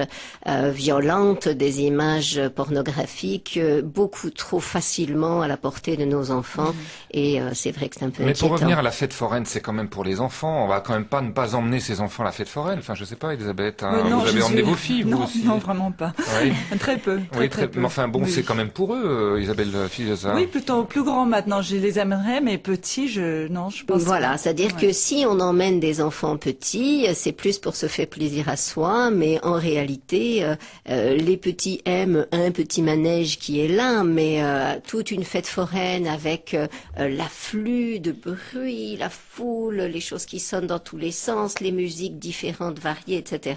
violentes, des images pornographiques beaucoup trop facilement à la portée de nos enfants. Et c'est vrai que c'est un peu Mais pour inquiétant. revenir à la fête foraine, c'est quand même pour les enfants. On va quand même pas ne pas emmener ses enfants à la fête foraine. Enfin, je sais pas, Elisabeth, Non, vous avez je emmené suis- vos filles, non, vous aussi? Non, vraiment pas. Oui. Très peu. Oui, très peu. mais enfin bon, Oui. c'est quand même pour eux, Isabelle Fillosa. Oui, plutôt plus grand maintenant. Je les aimerais, mais petits, je pense. Voilà, c'est-à-dire que si on emmène des enfants petits, c'est plus pour se faire plaisir à soi, mais en réalité, les petits aiment un petit manège qui est là, mais toute une fête foraine avec l'afflux de bruit, la foule, les choses qui sonnent dans tous les sens, les musiques différentes, variées, etc.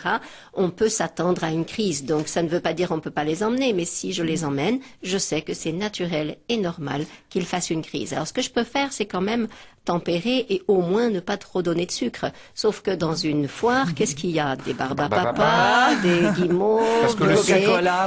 On peut s'attendre s'attendre à une crise. Donc ça ne veut pas dire on peut pas les emmener, mais si je les emmène, je sais que c'est naturel et normal qu'ils fassent une crise. Alors ce que je peux faire, c'est quand même tempérer et au moins ne pas trop donner de sucre. Sauf que dans une foire, qu'est-ce qu'il y a? Des barbes à papa, des guimauves, Parce que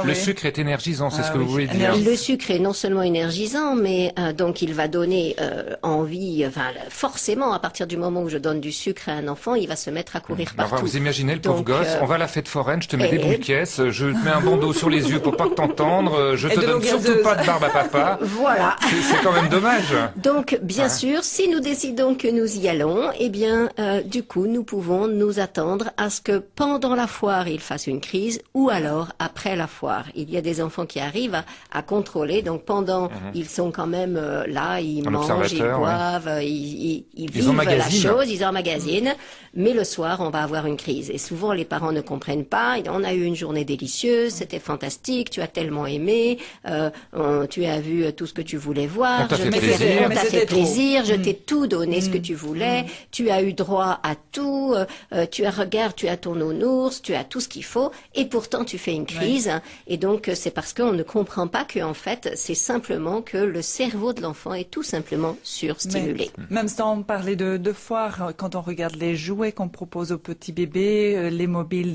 le sucre est énergisant, c'est ce que vous voulez dire. Le sucre est non seulement énergisant, mais donc il va donner envie, forcément, à partir du moment où je donne du sucre à un enfant, il va se mettre à courir partout. Vous imaginez le pauvre gosse, on va à la fête foraine, je te mets des boules de caisse, je te mets un bandeau sur les yeux pour pas que t'entendre, je te donne surtout pas de barbe à papa. Voilà. C'est quand même dommage. Donc, bien sûr, si nous décidons que nous y allons, eh bien, du coup, nous pouvons nous attendre à ce que pendant la foire, il fasse une crise ou alors après la foire. Il y a des enfants qui arrivent à contrôler, donc pendant, ils sont quand même là, ils mangent, ils boivent, ils vivent la chose, ils emmagasinent, mais le soir, on va avoir une crise. Et souvent, les parents ne comprennent pas, on a eu une journée délicieuse, c'était fantastique, tu as tellement aimé, tu as vu tout ce que tu voulais voir, on t'a fait plaisir, je t'ai tout donné ce que tu voulais, tu as eu droit à tout, tu as ton nounours, tu as tout ce qu'il faut, et pourtant tu fais une crise. Et donc c'est parce qu'on ne comprend pas que en fait c'est simplement que le cerveau de l'enfant est tout simplement surstimulé. Même sans parler de foire, quand on regarde les jouets qu'on propose aux petits bébés, les mobiles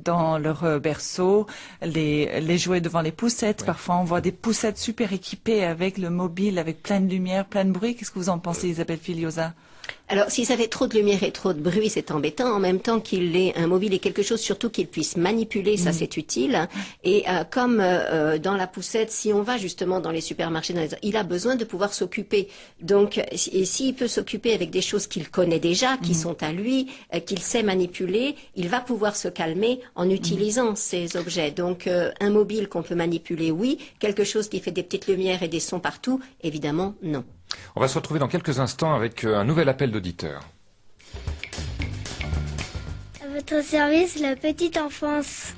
dans leur berceau, les jouets devant les poussettes, parfois on voit des poussettes super équipées avec le mobile, avec plein de lumière, plein de bruit. Qu'est-ce que vous en pensez, Isabelle Filiosa? Alors, si ça avait trop de lumière et trop de bruit, c'est embêtant. En même temps qu'il ait un mobile et quelque chose, surtout qu'il puisse manipuler, ça c'est utile. Et comme dans la poussette, si on va justement dans les supermarchés, il a besoin de pouvoir s'occuper. Donc, et s'il peut s'occuper avec des choses qu'il connaît déjà, qui sont à lui, qu'il sait manipuler, il va pouvoir se calmer en utilisant ces objets. Donc, un mobile qu'on peut manipuler, oui. Quelque chose qui fait des petites lumières et des sons partout, évidemment, non. On va se retrouver dans quelques instants avec un nouvel appel d'auditeur. À votre service, la petite enfance.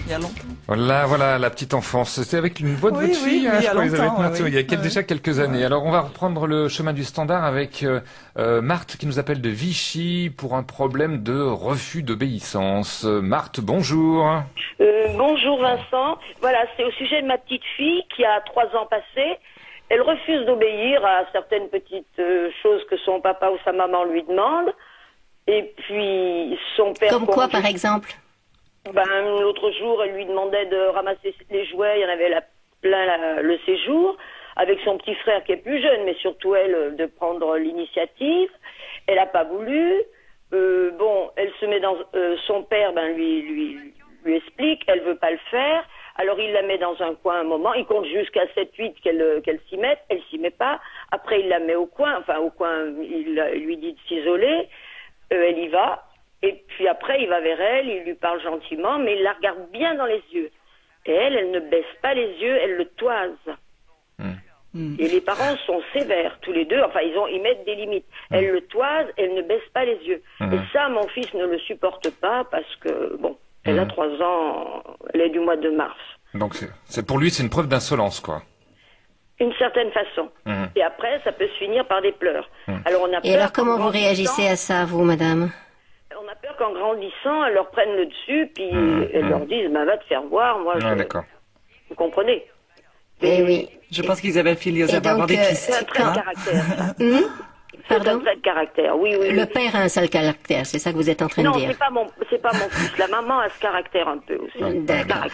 Il y a longtemps. Voilà, la petite enfance. C'était avec une voix de votre fille, il y a longtemps. Il y a déjà quelques années. Alors, on va reprendre le chemin du standard avec Marthe qui nous appelle de Vichy pour un problème de refus d'obéissance. Marthe, bonjour. Bonjour Vincent. Voilà, c'est au sujet de ma petite fille qui a 3 ans passés. Elle refuse d'obéir à certaines petites choses que son papa ou sa maman lui demande. Et puis, son père... Comme quoi, par exemple? L'autre jour, elle lui demandait de ramasser les jouets, il y en avait plein le séjour, avec son petit frère qui est plus jeune, mais surtout elle, de prendre l'initiative. Elle n'a pas voulu. Elle se met dans... son père lui explique, elle veut pas le faire. Alors il la met dans un coin un moment, il compte jusqu'à 7-8 qu'elle s'y mette, elle s'y met pas. Après il la met au coin, il lui dit de s'isoler, elle y va. Et puis après, il va vers elle, il lui parle gentiment, mais il la regarde bien dans les yeux. Et elle ne baisse pas les yeux, elle le toise. Et les parents sont sévères, tous les deux. Enfin, ils mettent des limites. Elle le toise, elle ne baisse pas les yeux. Et ça, mon fils ne le supporte pas parce que, elle a 3 ans, elle est du mois de mars. Donc, pour lui, c'est une preuve d'insolence, quoi. Une certaine façon. Et après, ça peut se finir par des pleurs. Alors, comment vous réagissez à ça, vous, madame? On a peur qu'en grandissant, elle leur prenne le dessus, puis elle leur dise, va te faire voir, moi, d'accord. Vous comprenez? Eh oui. Je pense qu'Isabelle Filiosa va avoir des pistes. C'est un trait de caractère. Pardon? C'est un trait de caractère, oui. Le père a un sale caractère, c'est ça que vous êtes en train de dire? Non, c'est pas mon fils. La maman a ce caractère un peu aussi. D'accord.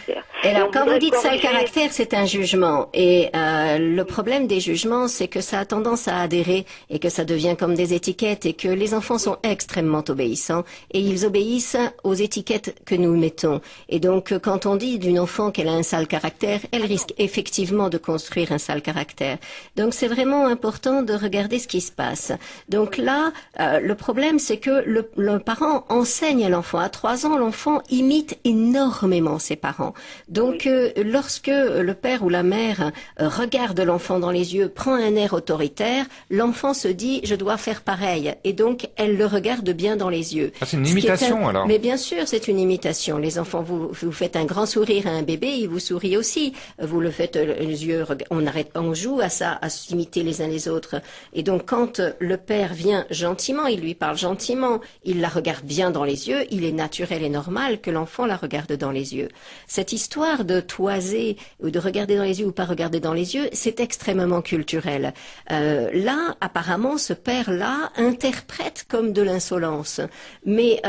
Et alors, quand vous dites sale caractère, c'est un jugement. Et le problème des jugements, c'est que ça a tendance à adhérer et que ça devient comme des étiquettes et que les enfants sont extrêmement obéissants et ils obéissent aux étiquettes que nous mettons. Et donc, quand on dit d'une enfant qu'elle a un sale caractère, elle risque effectivement de construire un sale caractère. Donc, c'est vraiment important de regarder ce qui se passe. Donc là, le problème, c'est que le parent enseigne à l'enfant. À 3 ans, l'enfant imite énormément ses parents. Donc, lorsque le père ou la mère regarde l'enfant dans les yeux, prend un air autoritaire, l'enfant se dit « je dois faire pareil ». Et donc, elle le regarde bien dans les yeux. Ah, c'est une imitation, alors? Mais bien sûr, c'est une imitation. Les enfants, vous faites un grand sourire à un bébé, il vous sourit aussi. Vous le faites les yeux, on n'arrête pas, on joue à ça, à s'imiter les uns les autres. Et donc, quand le père vient gentiment, il lui parle gentiment, il la regarde bien dans les yeux, il est naturel et normal que l'enfant la regarde dans les yeux. Cette histoire de toiser ou de regarder dans les yeux ou pas regarder dans les yeux, c'est extrêmement culturel. Là, apparemment, ce père-là interprète comme de l'insolence. Mais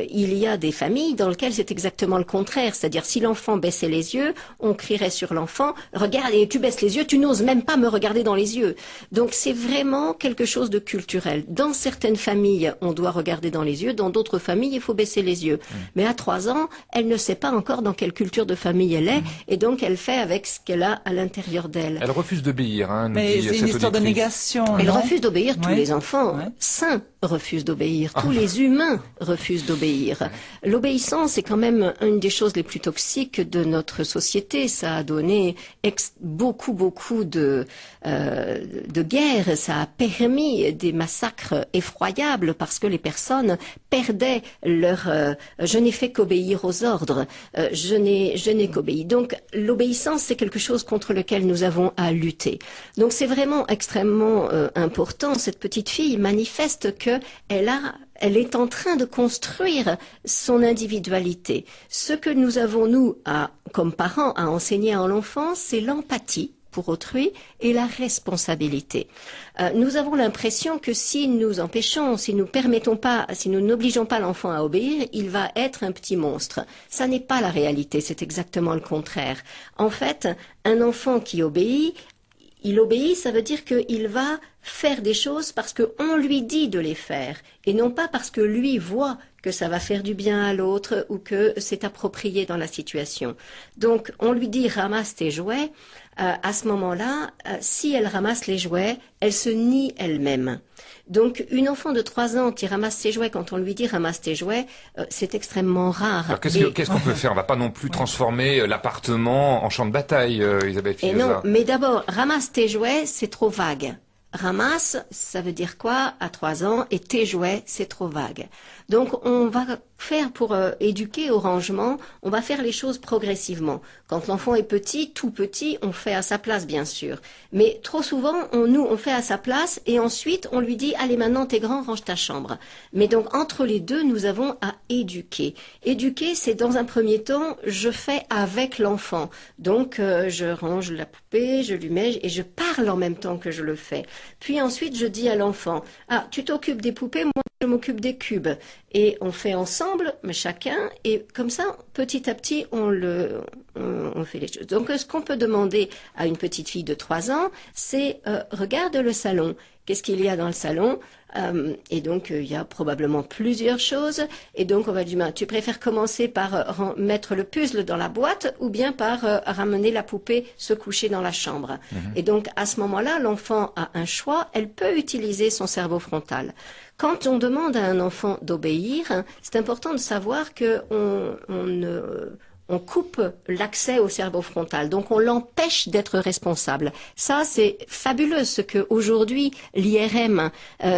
il y a des familles dans lesquelles c'est exactement le contraire. C'est-à-dire, si l'enfant baissait les yeux, on crierait sur l'enfant, regarde, et tu baisses les yeux, tu n'oses même pas me regarder dans les yeux. Donc c'est vraiment quelque chose de culturel. Dans certaines familles, on doit regarder dans les yeux, dans d'autres familles, il faut baisser les yeux. Mais à 3 ans, elle ne sait pas encore dans quelle culture de famille elle est, et donc elle fait avec ce qu'elle a à l'intérieur d'elle. Elle refuse d'obéir, hein, nous Mais dit c'est une histoire de négation. Elle non refuse d'obéir, tous Ouais. les enfants sains refusent d'obéir, tous les humains refusent d'obéir. L'obéissance est quand même une des choses les plus toxiques de notre société. Ça a donné beaucoup de guerres, ça a permis des massacres effroyables parce que les personnes perdaient leur je n'ai fait qu'obéir aux ordres, je n'ai qu'obéi. Donc l'obéissance, c'est quelque chose contre lequel nous avons à lutter. Donc c'est vraiment extrêmement important. Cette petite fille manifeste que elle est en train de construire son individualité. Ce que nous avons, nous, comme parents, à enseigner à l'enfant, c'est l'empathie pour autrui et la responsabilité. Nous avons l'impression que si nous empêchons, si nous permettons pas, si nous n'obligeons pas l'enfant à obéir, il va être un petit monstre. Ça n'est pas la réalité, c'est exactement le contraire. En fait, un enfant qui obéit, il obéit, ça veut dire qu'il va faire des choses parce qu'on lui dit de les faire et non pas parce que lui voit que ça va faire du bien à l'autre ou que c'est approprié dans la situation. Donc on lui dit ramasse tes jouets. À ce moment-là, si elle ramasse les jouets, elle se nie elle-même. Donc une enfant de 3 ans qui ramasse ses jouets, quand on lui dit ramasse tes jouets, c'est extrêmement rare. Alors qu'est-ce qu'on peut faire? On va pas non plus transformer l'appartement en champ de bataille, Isabelle Filiosa. Et non, mais d'abord, ramasse tes jouets, c'est trop vague. Ramasse, ça veut dire quoi à 3 ans, et tes jouets, c'est trop vague. Donc on va faire pour éduquer au rangement, on va faire les choses progressivement. Quand l'enfant est petit, tout petit, on fait à sa place bien sûr. Mais trop souvent, on fait à sa place et ensuite on lui dit allez maintenant t'es grand, range ta chambre. Mais donc entre les deux, nous avons à éduquer. Éduquer, c'est dans un premier temps, je fais avec l'enfant. Donc je range la poupée, je lui mets et je parle en même temps que je le fais. Puis ensuite je dis à l'enfant tu t'occupes des poupées, moi je m'occupe des cubes. Et on fait ensemble, mais chacun, et comme ça, petit à petit, on fait les choses. Donc, ce qu'on peut demander à une petite fille de 3 ans, c'est regarde le salon. Qu'est-ce qu'il y a dans le salon? Et donc, il y a probablement plusieurs choses. Et donc, on va dire, tu préfères commencer par mettre le puzzle dans la boîte ou bien par ramener la poupée se coucher dans la chambre. Et donc, à ce moment-là, l'enfant a un choix. Elle peut utiliser son cerveau frontal. Quand on demande à un enfant d'obéir, c'est important de savoir que on coupe l'accès au cerveau frontal, donc on l'empêche d'être responsable. Ça, c'est fabuleux ce que aujourd'hui l'IRM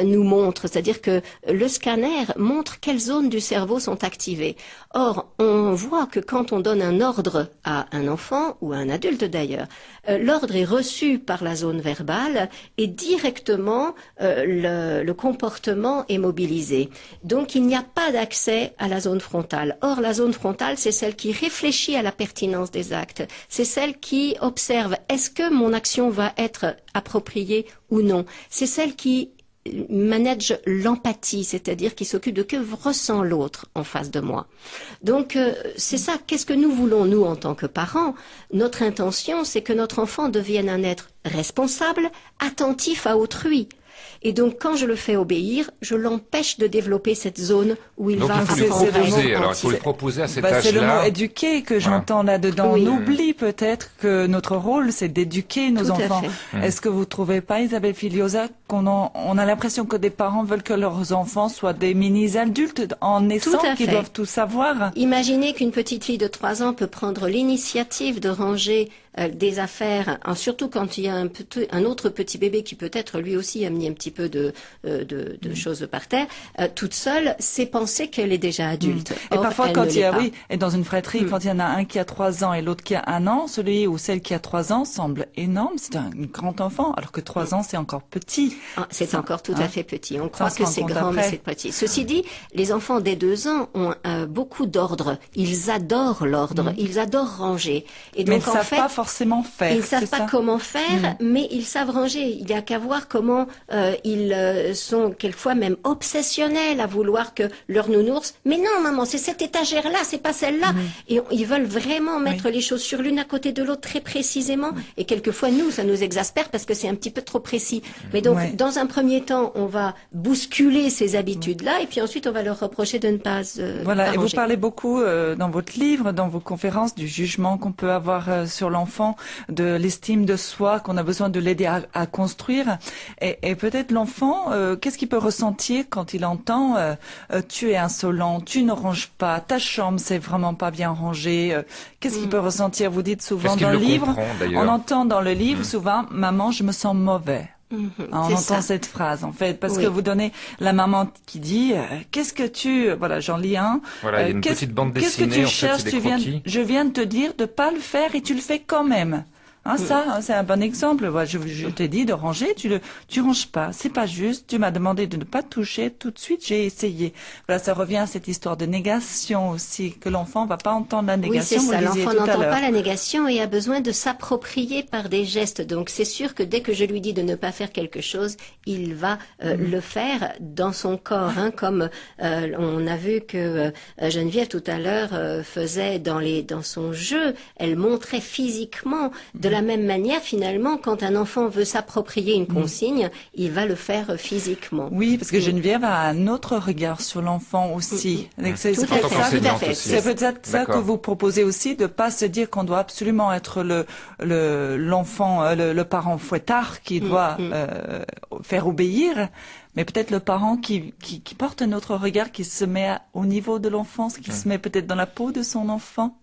nous montre, c'est-à-dire que le scanner montre quelles zones du cerveau sont activées. Or, on voit que quand on donne un ordre à un enfant ou à un adulte d'ailleurs, l'ordre est reçu par la zone verbale et directement le comportement est mobilisé. Donc, il n'y a pas d'accès à la zone frontale. Or, la zone frontale, c'est celle qui réfléchit à la pertinence des actes. C'est celle qui observe est-ce que mon action va être appropriée ou non. C'est celle qui manage l'empathie, c'est-à-dire qui s'occupe de que ressent l'autre en face de moi. Donc c'est ça, qu'est-ce que nous voulons nous en tant que parents? Notre intention, c'est que notre enfant devienne un être responsable, attentif à autrui. Et donc, quand je le fais obéir, je l'empêche de développer cette zone où il donc, va il faut lui proposer. Alors, il faut lui proposer à cet âge-là. C'est le mot éduquer que j'entends là-dedans. Oui. On oublie peut-être que notre rôle, c'est d'éduquer nos enfants. Est-ce que vous trouvez pas, Isabelle Filiosa, on a l'impression que des parents veulent que leurs enfants soient des mini-adultes en naissant, qui doivent tout savoir? Imaginez qu'une petite fille de 3 ans peut prendre l'initiative de ranger des affaires, surtout quand il y a un autre petit bébé qui peut-être lui aussi a mis un petit peu de choses par terre, toute seule, c'est penser qu'elle est déjà adulte. Et Or, parfois, elle quand ne il y a, l'est pas. oui, et dans une fratrie, quand il y en a un qui a 3 ans et l'autre qui a 1 an, celui ou celle qui a 3 ans semble énorme, c'est un grand enfant, alors que 3 ans, c'est encore petit. C'est encore tout à fait petit. On croit se que rend c'est compte grand, mais après. c'est petit. Ceci dit, les enfants dès 2 ans ont beaucoup d'ordre. Ils adorent l'ordre. Ils adorent ranger. Et Mais donc, ils ne savent pas forcément faire. ils savent c'est pas ça comment faire, mais ils savent ranger. Il y a qu'à voir comment ils sont quelquefois même obsessionnels à vouloir que leur nounours. Mais non, maman, c'est cette étagère-là, c'est pas celle-là. Et ils veulent vraiment mettre les choses sur l'une à côté de l'autre très précisément. Et quelquefois, nous, ça nous exaspère parce que c'est un petit peu trop précis. Mais donc, dans un premier temps, on va bousculer ces habitudes-là, et puis ensuite, on va leur reprocher de ne pas Voilà, pas et vous ranger. parlez beaucoup dans votre livre, dans vos conférences, du jugement qu'on peut avoir sur l'enfant, de l'estime de soi, qu'on a besoin de l'aider à construire. Et peut-être l'enfant, qu'est-ce qu'il peut ressentir quand il entend tu es insolent, tu ne ranges pas, ta chambre c'est vraiment pas bien rangé. Qu'est-ce qu'il peut ressentir? Vous dites souvent Est-ce qu'il dans le le livre, comprend, d'ailleurs on entend dans le livre souvent maman, je me sens mauvais. On c'est entend ça. cette phrase, en fait, parce Oui. que vous donnez la maman qui dit qu'est-ce que tu... Voilà, j'en lis un. Voilà, il y a une petite bande Qu'est-ce que dessinée, tu en fait, cherches? c'est des croquis. Je viens de te dire de pas le faire et tu le fais quand même. C'est un bon exemple. Voilà, je t'ai dit de ranger, tu ranges pas. C'est pas juste. Tu m'as demandé de ne pas toucher. Tout de suite, j'ai essayé. Voilà, ça revient à cette histoire de négation aussi, que l'enfant va pas entendre la Oui, négation. c'est vous ça. le disiez L'enfant tout à n'entend l'heure. pas la négation et a besoin de s'approprier par des gestes. Donc, c'est sûr que dès que je lui dis de ne pas faire quelque chose, il va le faire dans son corps. Hein, comme on a vu que Geneviève tout à l'heure faisait dans son jeu. Elle montrait physiquement. De la même manière, finalement, quand un enfant veut s'approprier une consigne, il va le faire physiquement. Oui, parce que Geneviève a un autre regard sur l'enfant aussi. Donc, c'est Tout à peut-être fait, ça, tout à fait. c'est peut-être ça que D'accord. vous proposez aussi, de pas se dire qu'on doit absolument être l'enfant, le parent fouettard qui doit faire obéir, mais peut-être le parent qui porte un autre regard, qui se met au niveau de l'enfant, qui se met peut-être dans la peau de son enfant.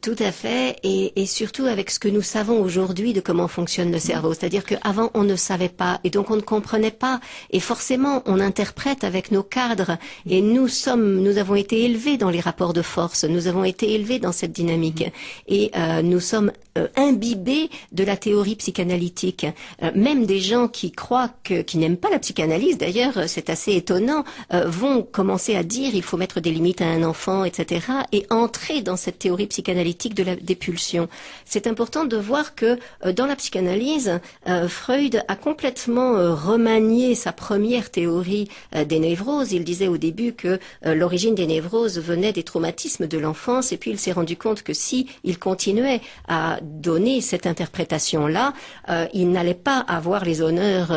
Tout à fait, et surtout avec ce que nous savons aujourd'hui de comment fonctionne le cerveau. C'est-à-dire qu'avant, on ne savait pas, et donc on ne comprenait pas. Et forcément, on interprète avec nos cadres. Et nous avons été élevés dans les rapports de force, nous avons été élevés dans cette dynamique. Et nous sommes imbibés de la théorie psychanalytique. Même des gens qui croient qui n'aiment pas la psychanalyse, d'ailleurs, c'est assez étonnant, vont commencer à dire il faut mettre des limites à un enfant, etc. et entrer dans cette théorie psychanalytique des pulsions. C'est important de voir que dans la psychanalyse, Freud a complètement remanié sa première théorie des névroses. Il disait au début que l'origine des névroses venait des traumatismes de l'enfance, et puis il s'est rendu compte que si il continuait à donner cette interprétation-là, il n'allait pas avoir les honneurs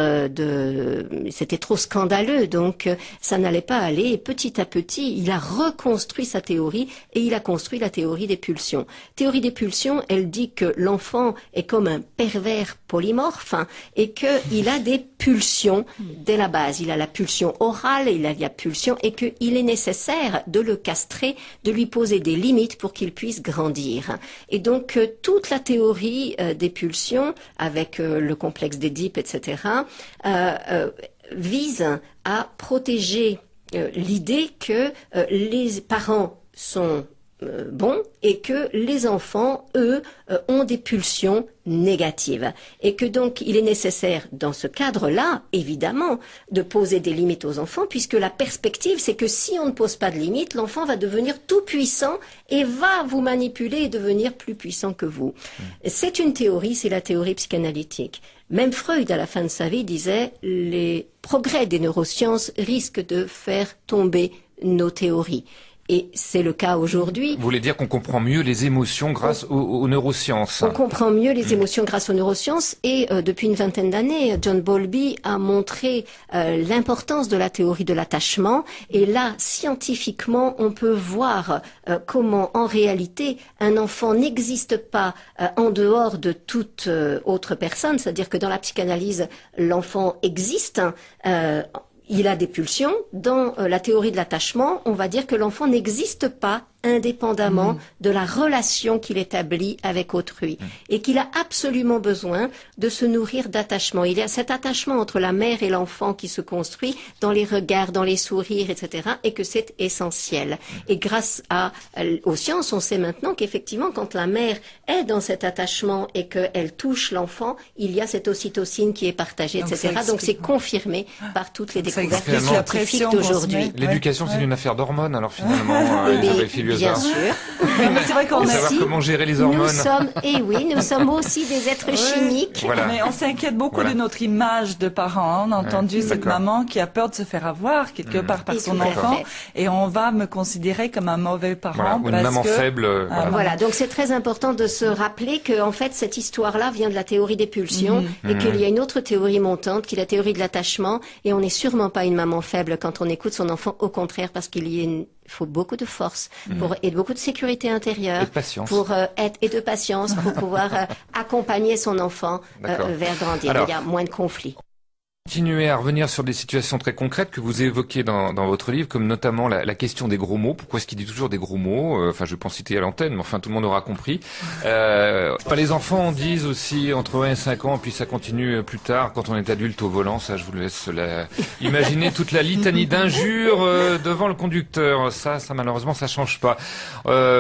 c'était trop scandaleux, donc ça n'allait pas aller. Et petit à petit, il a reconstruit sa théorie et il a construit la théorie des pulsions. Théorie des pulsions, elle dit que l'enfant est comme un pervers polymorphe, hein, et qu'il a des pulsions dès la base. Il a la pulsion orale, il a la pulsion, et qu'il est nécessaire de le castrer, de lui poser des limites pour qu'il puisse grandir. Et donc toute la théorie des pulsions, avec le complexe d'Édipe, etc., vise à protéger l'idée que les parents sont bons et que les enfants, eux, ont des pulsions négatives. Et que donc, il est nécessaire, dans ce cadre-là, évidemment, de poser des limites aux enfants, puisque la perspective, c'est que si on ne pose pas de limites, l'enfant va devenir tout puissant et va vous manipuler et devenir plus puissant que vous. C'est une théorie, c'est la théorie psychanalytique. Même Freud, à la fin de sa vie, disait « Les progrès des neurosciences risquent de faire tomber nos théories ». Et c'est le cas aujourd'hui. Vous voulez dire qu'on comprend mieux les émotions grâce aux neurosciences? On comprend mieux les émotions grâce aux neurosciences, et depuis une vingtaine d'années, John Bowlby a montré l'importance de la théorie de l'attachement. Et là, scientifiquement, on peut voir comment, en réalité, un enfant n'existe pas en dehors de toute autre personne. C'est-à-dire que dans la psychanalyse, l'enfant existe. Il a des pulsions. Dans la théorie de l'attachement, on va dire que l'enfant n'existe pas indépendamment de la relation qu'il établit avec autrui et qu'il a absolument besoin de se nourrir d'attachement. Il y a cet attachement entre la mère et l'enfant qui se construit dans les regards, dans les sourires, etc. et que c'est essentiel. Et grâce aux sciences, on sait maintenant qu'effectivement, quand la mère est dans cet attachement et qu'elle touche l'enfant, il y a cette ocytocine qui est partagée, etc. Donc c'est confirmé par toutes les découvertes scientifiques d'aujourd'hui. L'éducation, c'est une affaire d'hormones, alors finalement, Isabelle Filiosa. Bien sûr. C'est vrai qu'on savoir comment gérer les hormones. Nous sommes aussi des êtres chimiques. Voilà. Mais on s'inquiète beaucoup de notre image de parents. On a entendu cette maman qui a peur de se faire avoir quelque part par son enfant, et on va me considérer comme un mauvais parent. Ou une maman faible. Voilà, donc c'est très important de se rappeler que en fait cette histoire-là vient de la théorie des pulsions et qu'il y a une autre théorie montante qui est la théorie de l'attachement, et on n'est sûrement pas une maman faible quand on écoute son enfant, au contraire, parce qu'il faut beaucoup de force et beaucoup de sécurité intérieure, et de patience, et de patience pour pouvoir accompagner son enfant vers grandir. Alors, il y a moins de conflits. Continuer à revenir sur des situations très concrètes que vous évoquez dans votre livre, comme notamment la question des gros mots. Pourquoi est-ce qu'il dit toujours des gros mots? Enfin, je vais pas en citer à l'antenne, mais enfin, tout le monde aura compris. Les enfants disent aussi entre 1 et 5 ans, puis ça continue plus tard, quand on est adulte au volant. Ça, je vous laisse imaginer toute la litanie d'injures devant le conducteur. Ça, malheureusement, ça change pas.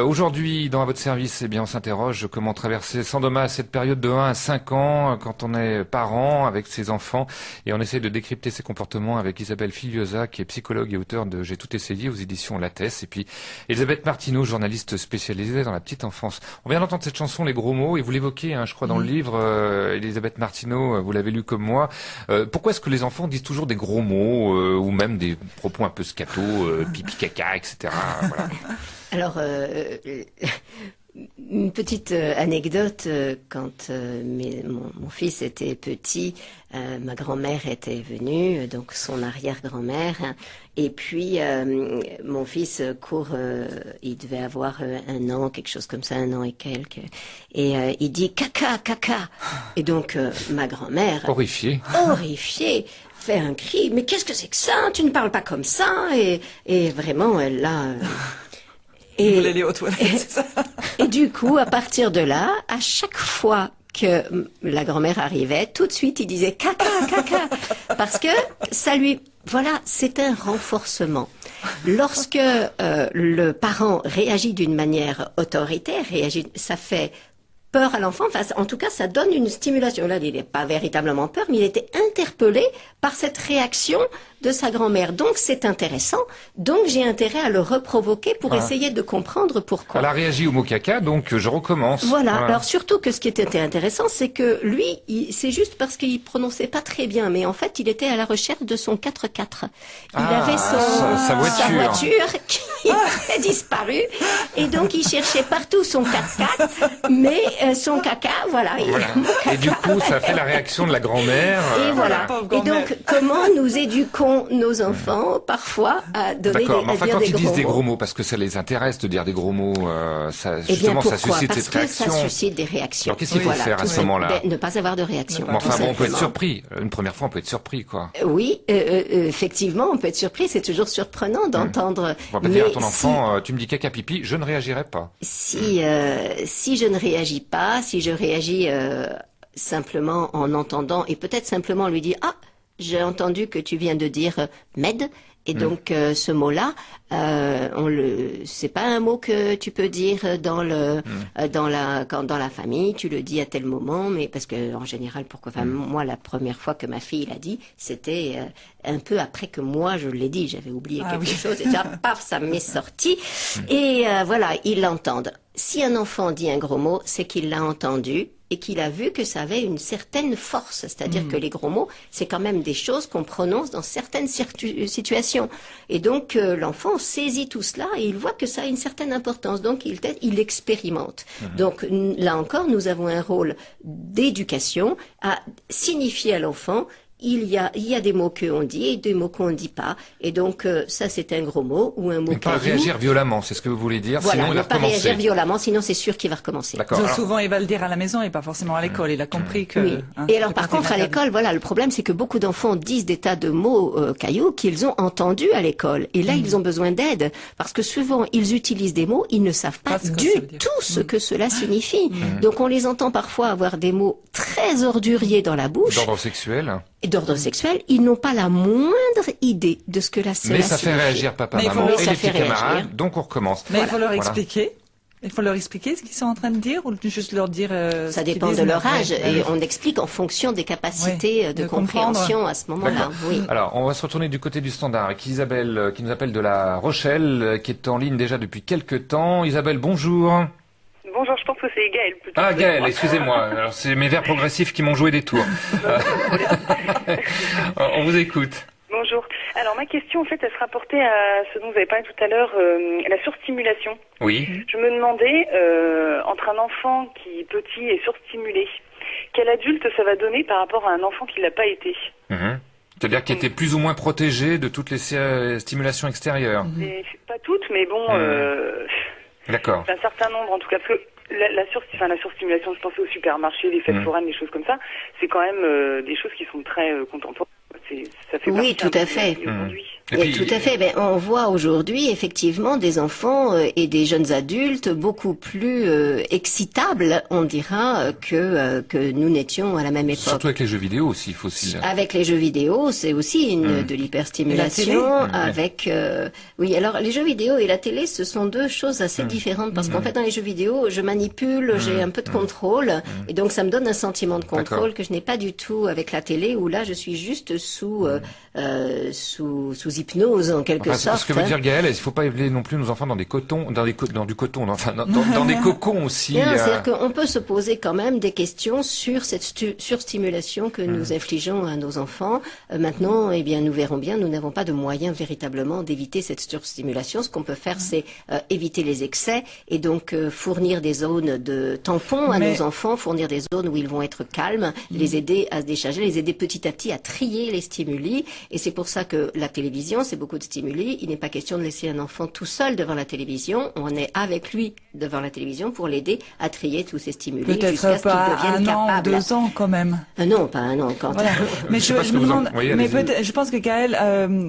Aujourd'hui, dans votre service, on s'interroge comment traverser sans dommage cette période de 1 à 5 ans, quand on est parent avec ses enfants. Et on essaie de décrypter ces comportements avec Isabelle Filiosa, qui est psychologue et auteure de J'ai tout essayé aux éditions Lattès, et puis Elisabeth Martineau, journaliste spécialisée dans la petite enfance. On vient d'entendre cette chanson, Les gros mots, et vous l'évoquez, je crois, dans le livre, Elisabeth Martineau, vous l'avez lu comme moi. Pourquoi est-ce que les enfants disent toujours des gros mots, ou même des propos un peu scato, pipi caca, etc. Voilà. Alors, une petite anecdote, quand mon fils était petit, ma grand-mère était venue, donc son arrière-grand-mère, et puis mon fils court, il devait avoir 1 an, quelque chose comme ça, 1 an et quelques, et il dit caca, caca, et donc ma grand-mère, horrifiée, fait un cri, mais qu'est-ce que c'est que ça? Tu ne parles pas comme ça, et vraiment elle l'a... Il voulait aller aux toilettes, c'est ça. Et du coup, à partir de là, à chaque fois que la grand-mère arrivait, tout de suite, il disait caca, caca. Parce que ça lui... Voilà, c'est un renforcement. Lorsque le parent réagit d'une manière autoritaire, ça fait peur à l'enfant, enfin, en tout cas, ça donne une stimulation. Là, il n'est pas véritablement peur, mais il était interpellé par cette réaction de sa grand-mère. Donc, c'est intéressant. Donc, j'ai intérêt à le reprovoquer pour essayer de comprendre pourquoi. Elle a réagi au mot caca, donc je recommence. Voilà. Alors, surtout que ce qui était intéressant, c'est que lui, c'est juste parce qu'il prononçait pas très bien, mais en fait, il était à la recherche de son 4x4. Il avait sa voiture qui était disparue, et donc il cherchait partout son 4x4, mais son caca, voilà. Et du coup, ça fait la réaction de la grand-mère. Et voilà. Et donc, comment nous éduquons nos enfants, parfois, à donner D'accord, mais enfin, quand ils disent des gros mots, parce que ça les intéresse de dire des gros mots, ça, justement, ça suscite cette réaction. Parce que ça suscite des réactions. Alors, qu'est-ce qu'il faut faire à ce moment-là? Ne pas avoir de réaction. Mais enfin, on peut être surpris. Une première fois, on peut être surpris, quoi. Oui, effectivement, on peut être surpris. C'est toujours surprenant d'entendre. On va pas dire à ton enfant, tu me dis caca pipi, je ne réagirai pas. Si je ne réagis pas, si je réagis simplement en entendant, et peut-être simplement lui dire, ah, j'ai entendu que tu viens de dire med, et donc ce mot-là, c'est pas un mot que tu peux dire dans la famille. Tu le dis à tel moment, mais parce que en général, moi la première fois que ma fille l'a dit, c'était un peu après que moi je l'ai dit. J'avais oublié quelque chose, et déjà paf, ça m'est sorti. Et voilà, ils l'entendent. Si un enfant dit un gros mot, c'est qu'il l'a entendu et qu'il a vu que ça avait une certaine force. C'est-à-dire que les gros mots, c'est quand même des choses qu'on prononce dans certaines situations. Et donc, l'enfant saisit tout cela et il voit que ça a une certaine importance. Donc, il expérimente. Donc, là encore, nous avons un rôle d'éducation à signifier à l'enfant il y a des mots qu'on dit et des mots qu'on ne dit pas. Et donc, ça, c'est un gros mot ou un mot Mais pas caillou. réagir violemment, c'est ce que vous voulez dire. Voilà, Sinon, il va ne pas recommencer. réagir violemment, sinon c'est sûr qu'il va recommencer. D'accord. Donc, Alors, souvent, il va le dire à la maison et pas forcément à l'école. Il a compris que... Oui. hein, Et alors, c'est par quand contre, il à est l'école, voilà, le problème, c'est que beaucoup d'enfants disent des tas de mots cailloux qu'ils ont entendus à l'école. Et là, ils ont besoin d'aide. Parce que souvent, ils utilisent des mots, ils ne savent pas Pas ce que du ça veut dire. tout ce que cela signifie. Donc, on les entend parfois avoir des mots très orduriers dans la bouche. d'ordre sexuel. Et d'ordre sexuel, ils n'ont pas la moindre idée de ce que la cela Mais ça fait signifie. réagir papa, Mais il faut- maman mais et ça les fait petits réagir. camarades. Donc on recommence. Mais il faut leur Voilà. expliquer. Il faut leur expliquer ce qu'ils sont en train de dire ou juste leur dire... Ça ce qu'ils dépend disent, de leur mais- âge ouais, et ouais. on explique en fonction des capacités Ouais, de de compréhension à ce moment-là. D'accord. Oui. Alors, on va se retourner du côté du standard avec Isabelle, qui nous appelle de La Rochelle, qui est en ligne déjà depuis quelques temps. Isabelle, bonjour. Bonjour, je pense que c'est Gaël plutôt. Ah, Gaël, excusez-moi. Alors, c'est mes vers progressifs qui m'ont joué des tours. On vous écoute. Bonjour. Alors ma question en fait elle se rapportait à ce dont vous avez parlé tout à l'heure, la surstimulation. Oui. Je me demandais, entre un enfant qui est petit et surstimulé, quel adulte ça va donner par rapport à un enfant qui l'a pas été. Mhm. C'est-à-dire qu'il était plus ou moins protégé de toutes les stimulations extérieures. Et pas toutes, mais bon, D'accord. un certain nombre en tout cas, parce que la surstimulation, je pensais au supermarché, les fêtes foraines, les choses comme ça, c'est quand même des choses qui sont très contemporaines. Ça fait Oui, partie tout un peu à de la fait. vie aujourd'hui. Et Et puis- tout à fait. Ben, on voit aujourd'hui effectivement des enfants et des jeunes adultes beaucoup plus excitables, on dira, que nous n'étions à la même époque. Surtout avec les jeux vidéo aussi, il faut aussi. Avec les jeux vidéo, c'est aussi Mm. de Et la l'hyperstimulation. télé Avec oui, alors les jeux vidéo et la télé, ce sont deux choses assez différentes parce qu'en fait dans les jeux vidéo, je manipule, j'ai un peu de contrôle et donc ça me donne un sentiment de contrôle D'accord. que je n'ai pas du tout avec la télé où là je suis juste sous hypnose en quelque Enfin, sorte. ce que veut dire Gaël, il ne faut pas élever non plus nos enfants dans des cotons, dans du coton, enfin, dans des cocons aussi. Non, c'est-à-dire qu'on peut se poser quand même des questions sur cette surstimulation que nous infligeons à nos enfants. Maintenant, eh bien, nous verrons bien, nous n'avons pas de moyens véritablement d'éviter cette surstimulation. Ce qu'on peut faire, c'est éviter les excès et donc fournir des zones de tampons à Mais- nos enfants, fournir des zones où ils vont être calmes, les aider à se décharger, les aider petit à petit à trier les stimuli. Et c'est pour ça que la télévision, c'est beaucoup de stimuli. Il n'est pas question de laisser un enfant tout seul devant la télévision. On est avec lui devant la télévision pour l'aider à trier tous ces stimuli jusqu'à Peut-être ce qu'il pas devienne un an ou capable. 2 ans quand même. Non, pas un an, quand Voilà. Mais Je sais je, pas ce je que me vous en- demande, Oui, mais allez-y. peut-être, je pense que Gaël,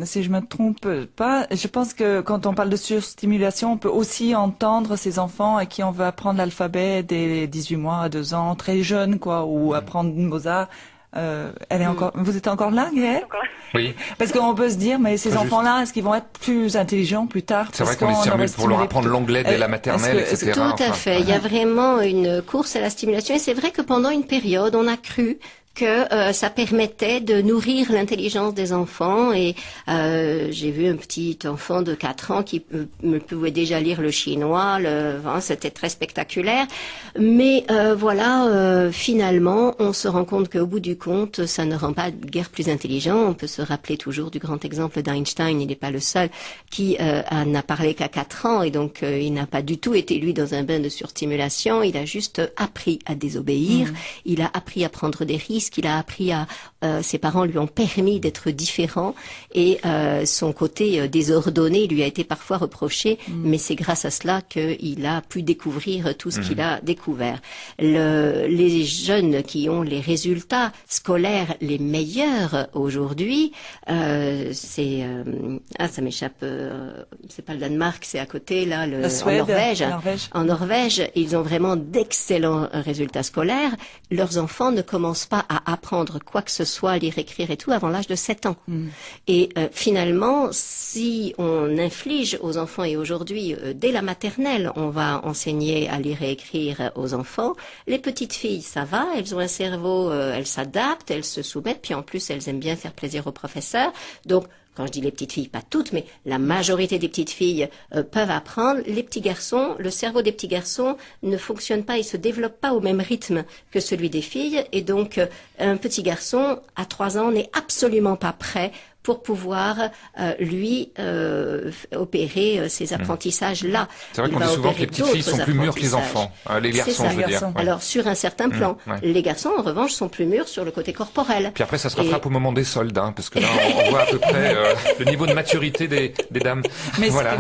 si je me trompe pas, je pense que quand on parle de surstimulation, on peut aussi entendre ces enfants à qui on veut apprendre l'alphabet dès 18 mois à 2 ans, très jeunes, quoi, ou apprendre Mozart. Elle est encore, vous êtes encore là, Gaël? Encore- Oui, Parce qu'on peut se dire, mais ces Très juste. enfants-là, est-ce qu'ils vont être plus intelligents plus tard? c'est vrai parce qu'on les aurait stimule pour leur stimulé apprendre plutôt- l'anglais dès la maternelle, est-ce que- etc. Tout à Enfin, fait. Il y a vraiment une course à la stimulation et c'est vrai que pendant une période, on a cru que ça permettait de nourrir l'intelligence des enfants et j'ai vu un petit enfant de 4 ans qui me pouvait déjà lire le chinois, c'était très spectaculaire. Mais voilà, finalement, on se rend compte qu'au bout du compte, ça ne rend pas guère plus intelligent. On peut se rappeler toujours du grand exemple d'Einstein, il n'est pas le seul, qui n'a parlé qu'à 4 ans et donc il n'a pas du tout été lui dans un bain de surstimulation. Il a juste appris à désobéir, il a appris à prendre des risques, il a appris à... ses parents lui ont permis d'être différent et son côté désordonné lui a été parfois reproché, mais c'est grâce à cela qu'il a pu découvrir tout ce qu'il a découvert. Les jeunes qui ont les résultats scolaires les meilleurs aujourd'hui, c'est... ça m'échappe, c'est pas le Danemark, c'est à côté, là, La en Suède, Norvège. la Norvège. En Norvège, ils ont vraiment d'excellents résultats scolaires. Leurs enfants ne commencent pas à apprendre quoi que ce soit, lire, écrire et tout, avant l'âge de 7 ans. Et finalement, si on inflige aux enfants, et aujourd'hui, dès la maternelle, on va enseigner à lire et écrire aux enfants, les petites filles, ça va, elles ont un cerveau, elles s'adaptent, elles se soumettent, puis en plus, elles aiment bien faire plaisir aux professeurs. Donc, quand je dis les petites filles, pas toutes, mais la majorité des petites filles peuvent apprendre. Les petits garçons, le cerveau des petits garçons ne fonctionne pas, il se développe pas au même rythme que celui des filles. Et donc, un petit garçon, à 3 ans, n'est absolument pas prêt pour pouvoir lui opérer ces apprentissages-là. C'est vrai qu'on dit souvent que les petites filles sont plus mûres que les enfants, les garçons, je veux dire. Ouais. Alors sur un certain plan, les garçons en revanche sont plus mûrs sur le côté corporel. Puis après ça se rattrape au moment des soldes, hein, parce que là on voit à peu près le niveau de maturité des dames. Mais voilà,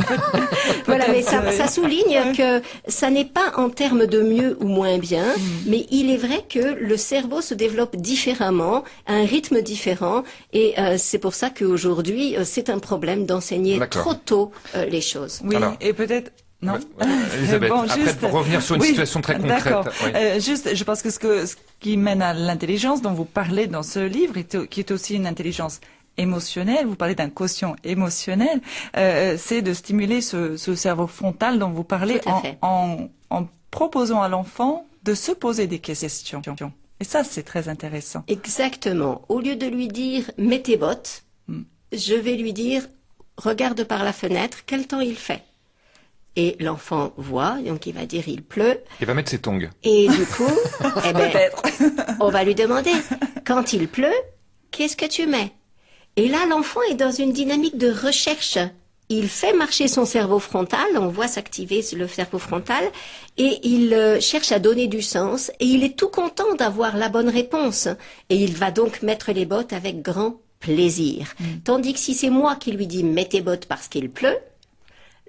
mais ça souligne que ça n'est pas en termes de mieux ou moins bien, mais il est vrai que le cerveau se développe différemment, à un rythme différent, et c'est pour ça qu'aujourd'hui c'est un problème d'enseigner trop tôt les choses. Oui, alors, et peut-être... Non. Elisabeth, après pour revenir sur une situation très concrète. D'accord. Juste, je pense que ce qui mène à l'intelligence dont vous parlez dans ce livre, qui est aussi une intelligence émotionnelle, vous parlez d'un quotient émotionnel, c'est de stimuler ce cerveau frontal dont vous parlez en proposant à l'enfant de se poser des questions. Et ça, c'est très intéressant. Exactement. Au lieu de lui dire « mets tes bottes », je vais lui dire « regarde par la fenêtre, quel temps il fait ?» Et l'enfant voit, donc il va dire il pleut. Il va mettre ses tongs. Et du coup, on va lui demander, quand il pleut, qu'est-ce que tu mets? Et là, l'enfant est dans une dynamique de recherche. Il fait marcher son cerveau frontal, on voit s'activer le cerveau frontal, et il cherche à donner du sens, et il est tout content d'avoir la bonne réponse. Et il va donc mettre les bottes avec grand plaisir. Tandis que si c'est moi qui lui dis « mets tes bottes parce qu'il pleut »,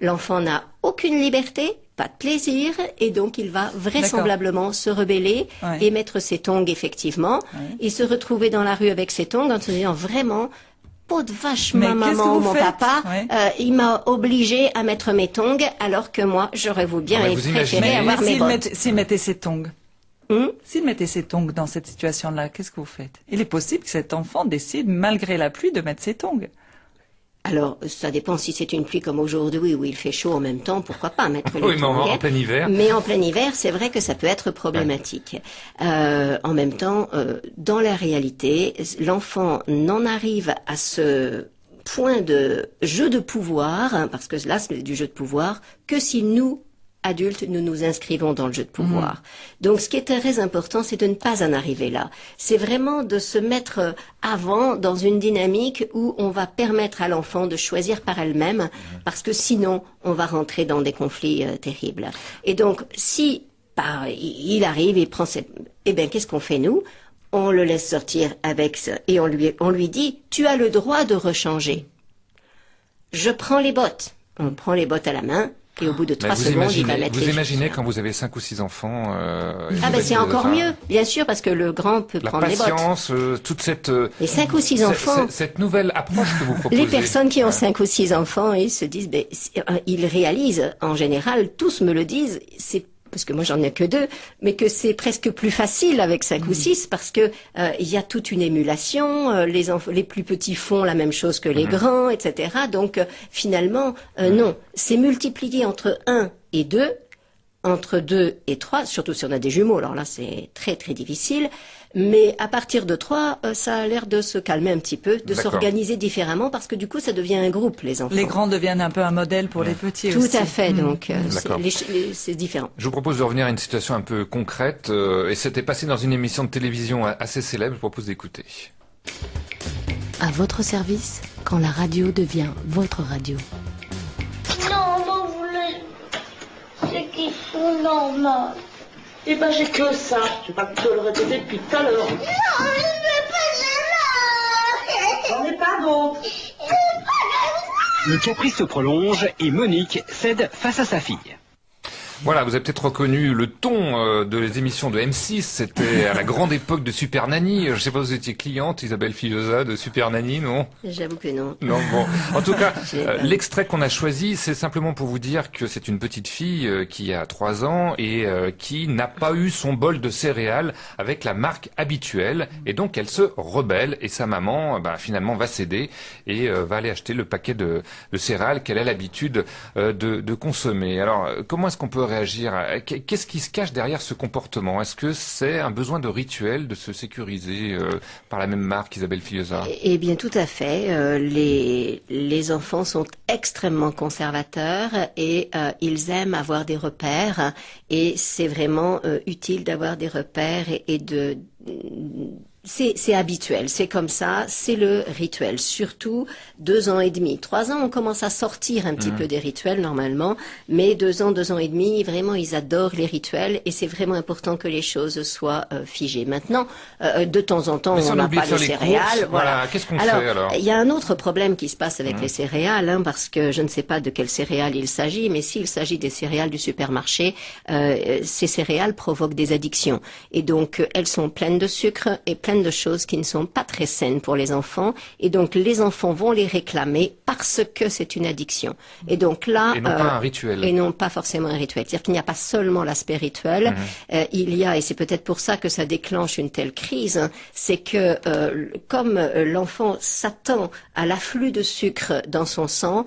l'enfant n'a aucune liberté, pas de plaisir, et donc il va vraisemblablement se rebeller et mettre ses tongs effectivement, et se retrouver dans la rue avec ses tongs en se disant vraiment, peau de vache, ma maman ou mon papa, il m'a obligé à mettre mes tongs, alors que moi, j'aurais bien préféré avoir mes bottes. S'il mettait ses tongs, s'il mettait ses tongs dans cette situation-là, qu'est-ce que vous faites? Il est possible que cet enfant décide, malgré la pluie, de mettre ses tongs. Alors, ça dépend si c'est une pluie comme aujourd'hui où il fait chaud en même temps, pourquoi pas mettre les tongs. Oui, mais en plein hiver. Mais en plein hiver, c'est vrai que ça peut être problématique. En même temps, dans la réalité, l'enfant n'en arrive à ce point de jeu de pouvoir, parce que là, c'est du jeu de pouvoir, que si nous, adultes, nous nous inscrivons dans le jeu de pouvoir. Donc, ce qui est très important, c'est de ne pas en arriver là. C'est vraiment de se mettre avant dans une dynamique où on va permettre à l'enfant de choisir par elle-même, parce que sinon, on va rentrer dans des conflits terribles. Et donc, si il arrive et prend eh bien, qu'est-ce qu'on fait nous? On le laisse sortir avec ça et on lui dit, tu as le droit de rechanger. Je prends les bottes. On prend les bottes à la main. Et au bout de 3 secondes, il va mettre les Vous imaginez quand vous avez 5 ou 6 enfants c'est encore mieux, bien sûr, parce que le grand peut prendre les bottes. La patience, toute cette... Les 5 ou 6 enfants... Cette nouvelle approche que vous proposez. Les personnes qui ont 5 ou 6 enfants, ils se disent... ils réalisent, en général, tous me le disent, c'est parce que moi j'en ai que 2, mais que c'est presque plus facile avec 5 ou 6 parce que il y a toute une émulation, les plus petits font la même chose que les grands, etc. Donc finalement, non, c'est multiplié entre 1 et 2, entre 2 et 3, surtout si on a des jumeaux, alors là c'est très très difficile, mais à partir de 3, ça a l'air de se calmer un petit peu, de s'organiser différemment, parce que du coup ça devient un groupe, les enfants. Les grands deviennent un peu un modèle pour les petits Tout aussi. Tout à fait, donc c'est différent. Je vous propose de revenir à une situation un peu concrète, et c'était passé dans une émission de télévision assez célèbre, je vous propose d'écouter. À votre service, quand la radio devient votre radio. Non, m'en voulez. C'est qu'ils sont normaux. Eh ben, j'ai que ça. Je vais pas te le répéter depuis tout à l'heure. Non, je ne veux pas de J'en ai pas d'autres. Le caprice se prolonge et Monique cède face à sa fille. Voilà, vous avez peut-être reconnu le ton de les émissions de M6. C'était à la grande époque de Super Nanny. Je sais pas, vous étiez cliente, Isabelle Filiosa, de Super Nanny, non? J'avoue que non. Non, bon. En tout cas, l'extrait qu'on a choisi, c'est simplement pour vous dire que c'est une petite fille qui a 3 ans et qui n'a pas eu son bol de céréales avec la marque habituelle. Et donc, elle se rebelle et sa maman, finalement, va céder et va aller acheter le paquet de céréales qu'elle a l'habitude de consommer. Alors, comment est-ce qu'on peut réagir? Qu'est-ce qui se cache derrière ce comportement? Est-ce que c'est un besoin de rituel de se sécuriser par la même marque, Isabelle Filiosa? Eh bien, tout à fait. Les enfants sont extrêmement conservateurs et ils aiment avoir des repères. Et c'est vraiment utile d'avoir des repères et C'est habituel, c'est comme ça, c'est le rituel. Surtout 2 ans et demi, 3 ans, on commence à sortir un petit peu des rituels normalement, mais 2 ans et demi, vraiment, ils adorent les rituels et c'est vraiment important que les choses soient figées. Maintenant, de temps en temps, on n'a pas les céréales. Voilà. Qu'est-ce qu'on fait alors? Il y a un autre problème qui se passe avec les céréales, hein, parce que je ne sais pas de quelles céréales il s'agit, mais s'il s'agit des céréales du supermarché, ces céréales provoquent des addictions et donc elles sont pleines de sucre et pleines de choses qui ne sont pas très saines pour les enfants et donc les enfants vont les réclamer parce que c'est une addiction. Et donc là, et non pas un rituel. Et non pas forcément un rituel. C'est-à-dire qu'il n'y a pas seulement l'aspect rituel, il y a, et c'est peut-être pour ça que ça déclenche une telle crise, hein, c'est que comme l'enfant s'attend à l'afflux de sucre dans son sang,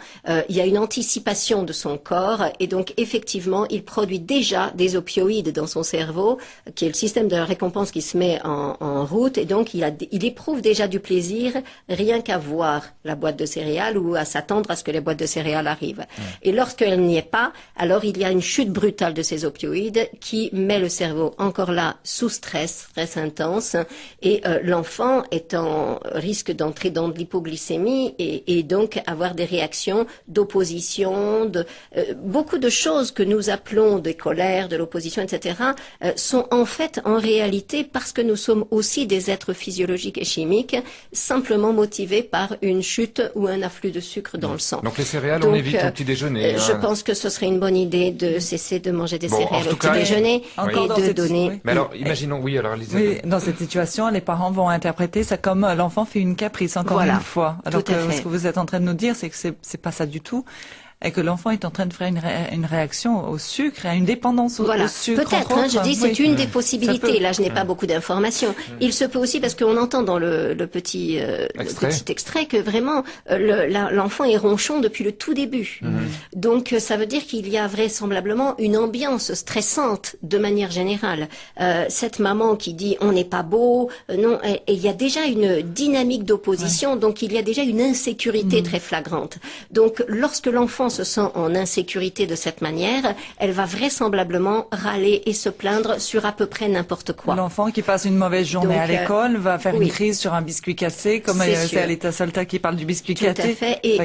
il y a une anticipation de son corps et donc effectivement il produit déjà des opioïdes dans son cerveau, qui est le système de récompense qui se met en route. Et donc, il éprouve déjà du plaisir rien qu'à voir la boîte de céréales ou à s'attendre à ce que les boîtes de céréales arrivent. Et lorsqu'elle n'y est pas, alors il y a une chute brutale de ces opioïdes qui met le cerveau encore là sous stress intense et l'enfant risque d'entrer dans de l'hypoglycémie et donc avoir des réactions d'opposition, beaucoup de choses que nous appelons des colères, de l'opposition, etc., sont en fait, en réalité, parce que nous sommes aussi des êtres physiologiques et chimiques, simplement motivés par une chute ou un afflux de sucre dans le sang. Donc les céréales, on évite au petit déjeuner. Je pense que ce serait une bonne idée de cesser de manger des céréales au petit déjeuner et de donner... Mais alors, imaginons, dans cette situation, les parents vont interpréter ça comme l'enfant fait une caprice, encore une fois. Alors que ce que vous êtes en train de nous dire, c'est que c'est pas ça du tout. Et que l'enfant est en train de faire une réaction au sucre, à une dépendance au sucre. Peut-être, je dis, c'est une des possibilités. Là, je n'ai pas beaucoup d'informations. Il se peut aussi, parce qu'on entend dans le petit extrait que vraiment, l'enfant est ronchon depuis le tout début. Donc, ça veut dire qu'il y a vraisemblablement une ambiance stressante de manière générale. Cette maman qui dit, on n'est pas beau, non, et il y a déjà une dynamique d'opposition, donc il y a déjà une insécurité très flagrante. Donc, lorsque l'enfant se sent en insécurité de cette manière, elle va vraisemblablement râler et se plaindre sur à peu près n'importe quoi. L'enfant qui passe une mauvaise journée à l'école va faire une crise sur un biscuit cassé, comme c'est Alita Solta qui parle du biscuit cassé. Tout à fait. Et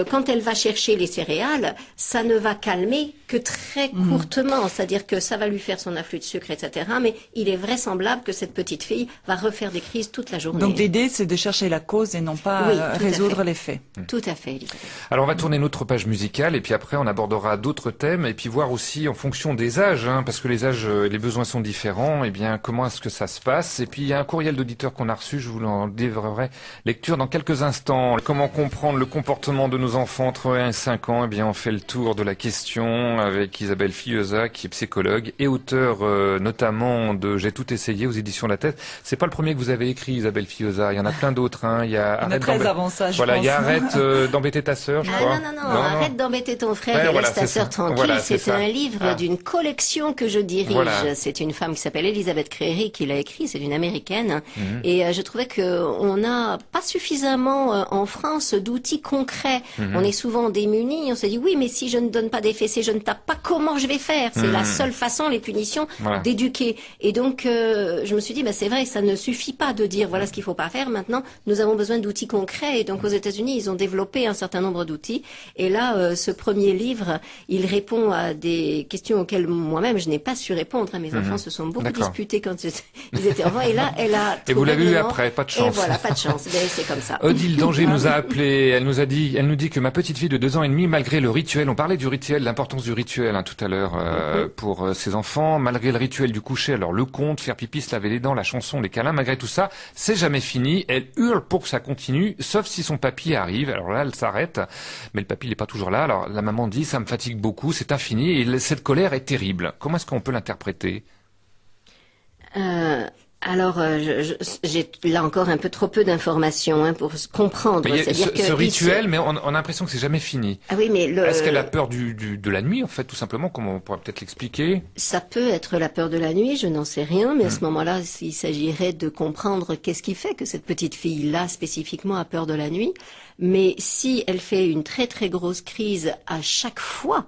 quand elle va chercher les céréales, ça ne va calmer que très courtement. C'est-à-dire que ça va lui faire son afflux de sucre, etc. Mais il est vraisemblable que cette petite fille va refaire des crises toute la journée. Donc l'idée, c'est de chercher la cause et non pas résoudre les faits. Tout à fait, Elisabeth. Alors on va tourner notre page musicale et puis après on abordera d'autres thèmes et puis voir aussi en fonction des âges, hein, parce que les âges et les besoins sont différents, et bien comment est-ce que ça se passe. Et puis il y a un courriel d'auditeur qu'on a reçu, je vous en livrerai lecture dans quelques instants. Comment comprendre le comportement de nos enfants entre 1 et 5 ans? Eh bien on fait le tour de la question avec Isabelle Filiosa qui est psychologue et auteur notamment de J'ai tout essayé aux éditions La Tête. C'est pas le premier que vous avez écrit, Isabelle Filiosa, il y en a plein d'autres. Hein. Il y a il y a Arrête d'embêter ta sœur, je crois. Non, arrête d'embêter ton frère et laisse ta sœur tranquille. Voilà, c'est un livre d'une collection que je dirige. C'est une femme qui s'appelle Elisabeth Créry qui l'a écrit, c'est une américaine. Et je trouvais qu'on n'a pas suffisamment en France d'outils concrets. On est souvent démunis, on se dit oui, mais si je ne donne pas des fessées, je ne tape pas, comment je vais faire? C'est la seule façon, les punitions, d'éduquer. Et donc, je me suis dit, c'est vrai, ça ne suffit pas de dire voilà ce qu'il faut pas faire. Maintenant, nous avons besoin d'outils concrets. Et donc, aux États-Unis, ils ont développé un certain nombre d'outils. Et là, ce premier livre, il répond à des questions auxquelles moi-même je n'ai pas su répondre. Mes enfants se sont beaucoup disputés quand ils étaient enfants. Et là, elle a et vous l'avez eu après, pas de chance. Et voilà, pas de chance. C'est comme ça. Odile Danger nous a appelé. Elle nous dit que ma petite fille de 2 ans et demi, malgré le rituel, on parlait du rituel, l'importance du rituel tout à l'heure pour ses enfants, malgré le rituel du coucher, alors le conte, faire pipi, se laver les dents, la chanson, les câlins, malgré tout ça, c'est jamais fini. Elle hurle pour que ça continue, sauf si son papy arrive. Alors là, elle s'arrête, mais le papy n'est pas toujours là. Alors la maman dit, ça me fatigue beaucoup, c'est infini, et cette colère est terrible. Comment est-ce qu'on peut l'interpréter? Alors, j'ai là encore un peu trop peu d'informations pour comprendre. Mais ce rituel, mais on a l'impression que c'est jamais fini. Ah oui, mais est-ce qu'elle a peur de la nuit, en fait, tout simplement, comme on pourrait peut-être l'expliquer? Ça peut être la peur de la nuit, je n'en sais rien, mais à ce moment-là, il s'agirait de comprendre qu'est-ce qui fait que cette petite fille-là, spécifiquement, a peur de la nuit. Mais si elle fait une très très grosse crise à chaque fois,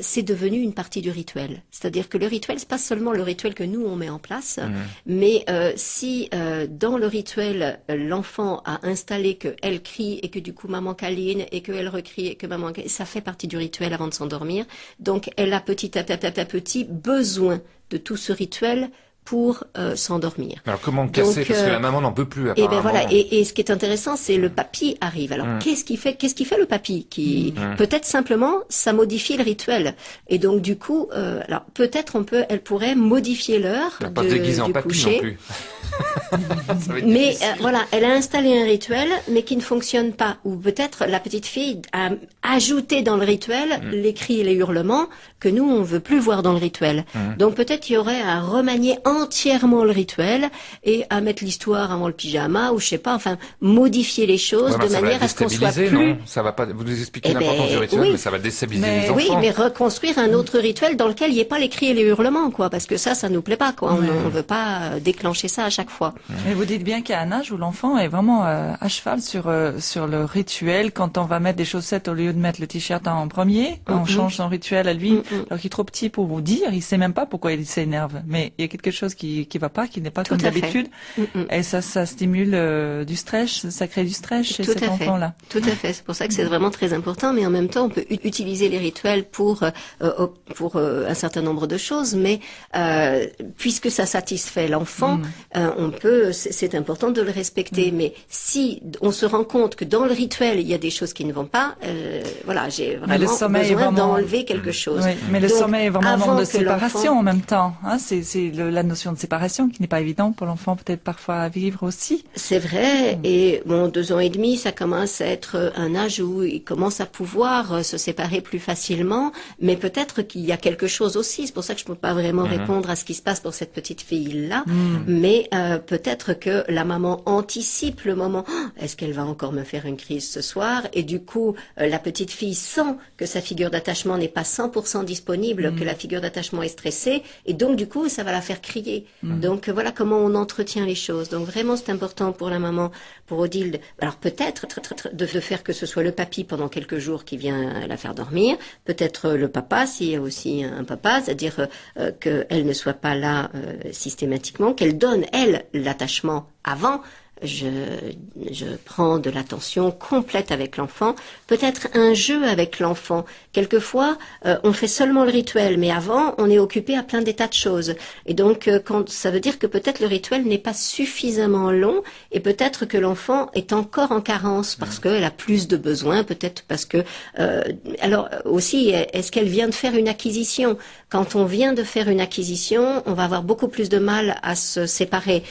c'est devenu une partie du rituel. C'est-à-dire que le rituel, c'est pas seulement le rituel que nous on met en place, mais si dans le rituel l'enfant a installé qu'elle crie et que du coup maman câline et qu'elle recrie et que maman câline, ça fait partie du rituel avant de s'endormir. Donc elle a petit à petit besoin de tout ce rituel pour s'endormir. Alors comment casser, parce que la maman n'en peut plus apparemment. Et ben voilà, et ce qui est intéressant, c'est le papy arrive. Alors qu'est-ce qu'il fait le papy qui peut-être simplement ça modifie le rituel. Et donc du coup, alors peut-être elle pourrait modifier l'heure du coucher. Mais voilà, elle a installé un rituel, mais qui ne fonctionne pas. Ou peut-être la petite fille a ajouté dans le rituel les cris et les hurlements que nous on veut plus voir dans le rituel. Donc peut-être il y aurait à remanier entièrement le rituel et à mettre l'histoire avant le pyjama ou je sais pas, enfin modifier les choses de manière à ce qu'on soit plus. Non, ça va pas. Vous nous expliquez l'importance du rituel, mais ça va déstabiliser les enfants. Oui, mais reconstruire un autre rituel dans lequel il n'y ait pas les cris et les hurlements, quoi, parce que ça nous plaît pas, quoi. On veut pas déclencher ça à chaque fois. Mais vous dites bien qu'il y a un âge où l'enfant est vraiment à cheval sur le rituel. Quand on va mettre des chaussettes au lieu de mettre le t-shirt en premier, on change son rituel à lui. Alors qu'il est trop petit pour vous dire, il sait même pas pourquoi il s'énerve. Mais il y a quelque chose qui va pas, qui n'est pas comme d'habitude. Et ça stimule du stress, ça crée du stress chez cet enfant-là. Tout à fait. C'est pour ça que c'est vraiment très important. Mais en même temps, on peut utiliser les rituels pour un certain nombre de choses. Mais puisque ça satisfait l'enfant, c'est important de le respecter. Mais si on se rend compte que dans le rituel il y a des choses qui ne vont pas, voilà, j'ai vraiment besoin d'enlever quelque chose. Oui, mais le sommeil est vraiment un moment de séparation en même temps. Hein, c'est la notion de séparation qui n'est pas évidente pour l'enfant peut-être parfois à vivre aussi. C'est vrai. Et bon, 2 ans et demi, ça commence à être un âge où il commence à pouvoir se séparer plus facilement. Mais peut-être qu'il y a quelque chose aussi. C'est pour ça que je ne peux pas vraiment répondre à ce qui se passe pour cette petite fille-là. Mais peut-être que la maman anticipe le moment. Est-ce qu'elle va encore me faire une crise ce soir? Et du coup, la petite fille sent que sa figure d'attachement n'est pas 100% disponible, que la figure d'attachement est stressée, et donc du coup, ça va la faire crier. Donc voilà comment on entretient les choses. Donc vraiment, c'est important pour la maman, pour Odile. Alors peut-être de faire que ce soit le papy pendant quelques jours qui vient la faire dormir, peut-être le papa, s'il y a aussi un papa, c'est-à-dire qu'elle ne soit pas là systématiquement, qu'elle donne, elle, l'attachement avant. Je prends de l'attention complète avec l'enfant, peut-être un jeu avec l'enfant. Quelquefois, on fait seulement le rituel, mais avant, on est occupé à plein des tas de choses. Et donc, ça veut dire que peut-être le rituel n'est pas suffisamment long, et peut-être que l'enfant est encore en carence parce qu'elle a plus de besoins, peut-être parce que... alors aussi, est-ce qu'elle vient de faire une acquisition? Quand on vient de faire une acquisition, on va avoir beaucoup plus de mal à se séparer.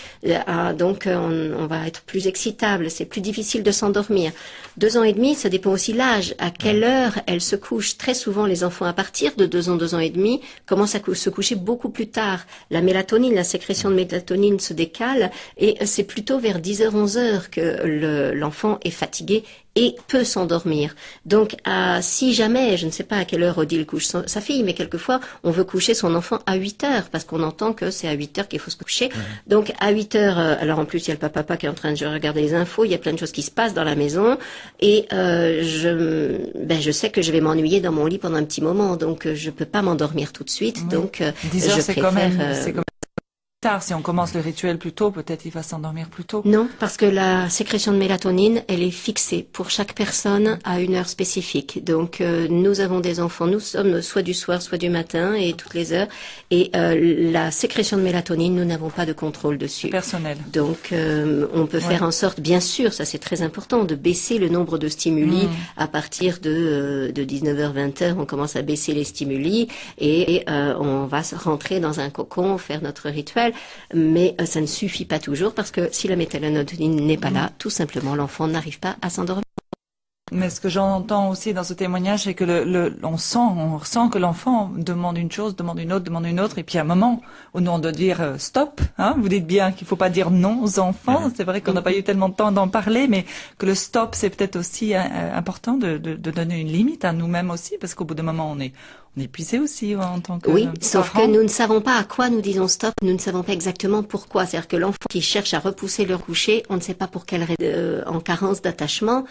Donc, on va être plus excitable, c'est plus difficile de s'endormir. 2 ans et demi, ça dépend aussi l'âge, à quelle heure elle se couche. Très souvent, les enfants à partir de 2 ans et demi commencent à se coucher beaucoup plus tard. La mélatonine, la sécrétion de mélatonine se décale et c'est plutôt vers 10h, 11h que l'enfant est fatigué et peut s'endormir. Donc, si jamais, je ne sais pas à quelle heure Odile couche sa fille, mais quelquefois, on veut coucher son enfant à 8h, parce qu'on entend que c'est à 8h qu'il faut se coucher. Donc, à 8h, alors en plus, il y a le papa qui est en train de regarder les infos, il y a plein de choses qui se passent dans la maison, et je sais que je vais m'ennuyer dans mon lit pendant un petit moment, donc je peux pas m'endormir tout de suite, donc 10 heures, je c'est préfère... quand même tard. Si on commence le rituel plus tôt, peut-être il va s'endormir plus tôt. Non, parce que la sécrétion de mélatonine, elle est fixée pour chaque personne à une heure spécifique. Donc, nous avons des enfants, nous sommes soit du soir, soit du matin, et toutes les heures. Et la sécrétion de mélatonine, nous n'avons pas de contrôle dessus. Personnel. Donc, on peut faire en sorte, bien sûr, ça c'est très important, de baisser le nombre de stimuli à partir de 19h, 20h. On commence à baisser les stimuli et on va rentrer dans un cocon, faire notre rituel. Mais ça ne suffit pas toujours parce que si la mélatonine n'est pas là, tout simplement l'enfant n'arrive pas à s'endormir. Mais ce que j'entends aussi dans ce témoignage, c'est que on ressent que l'enfant demande une chose, demande une autre, et puis à un moment où nous on doit dire stop. Hein, vous dites bien qu'il faut pas dire non aux enfants. C'est vrai qu'on n'a pas eu tellement de temps d'en parler, mais que le stop c'est peut-être aussi important de donner une limite à nous-mêmes aussi, parce qu'au bout d'un moment on est épuisé aussi en tant que sauf que nous ne savons pas à quoi nous disons stop, nous ne savons pas exactement pourquoi. C'est-à-dire que l'enfant qui cherche à repousser le coucher, on ne sait pas pour quelle raison, en carence d'attachement,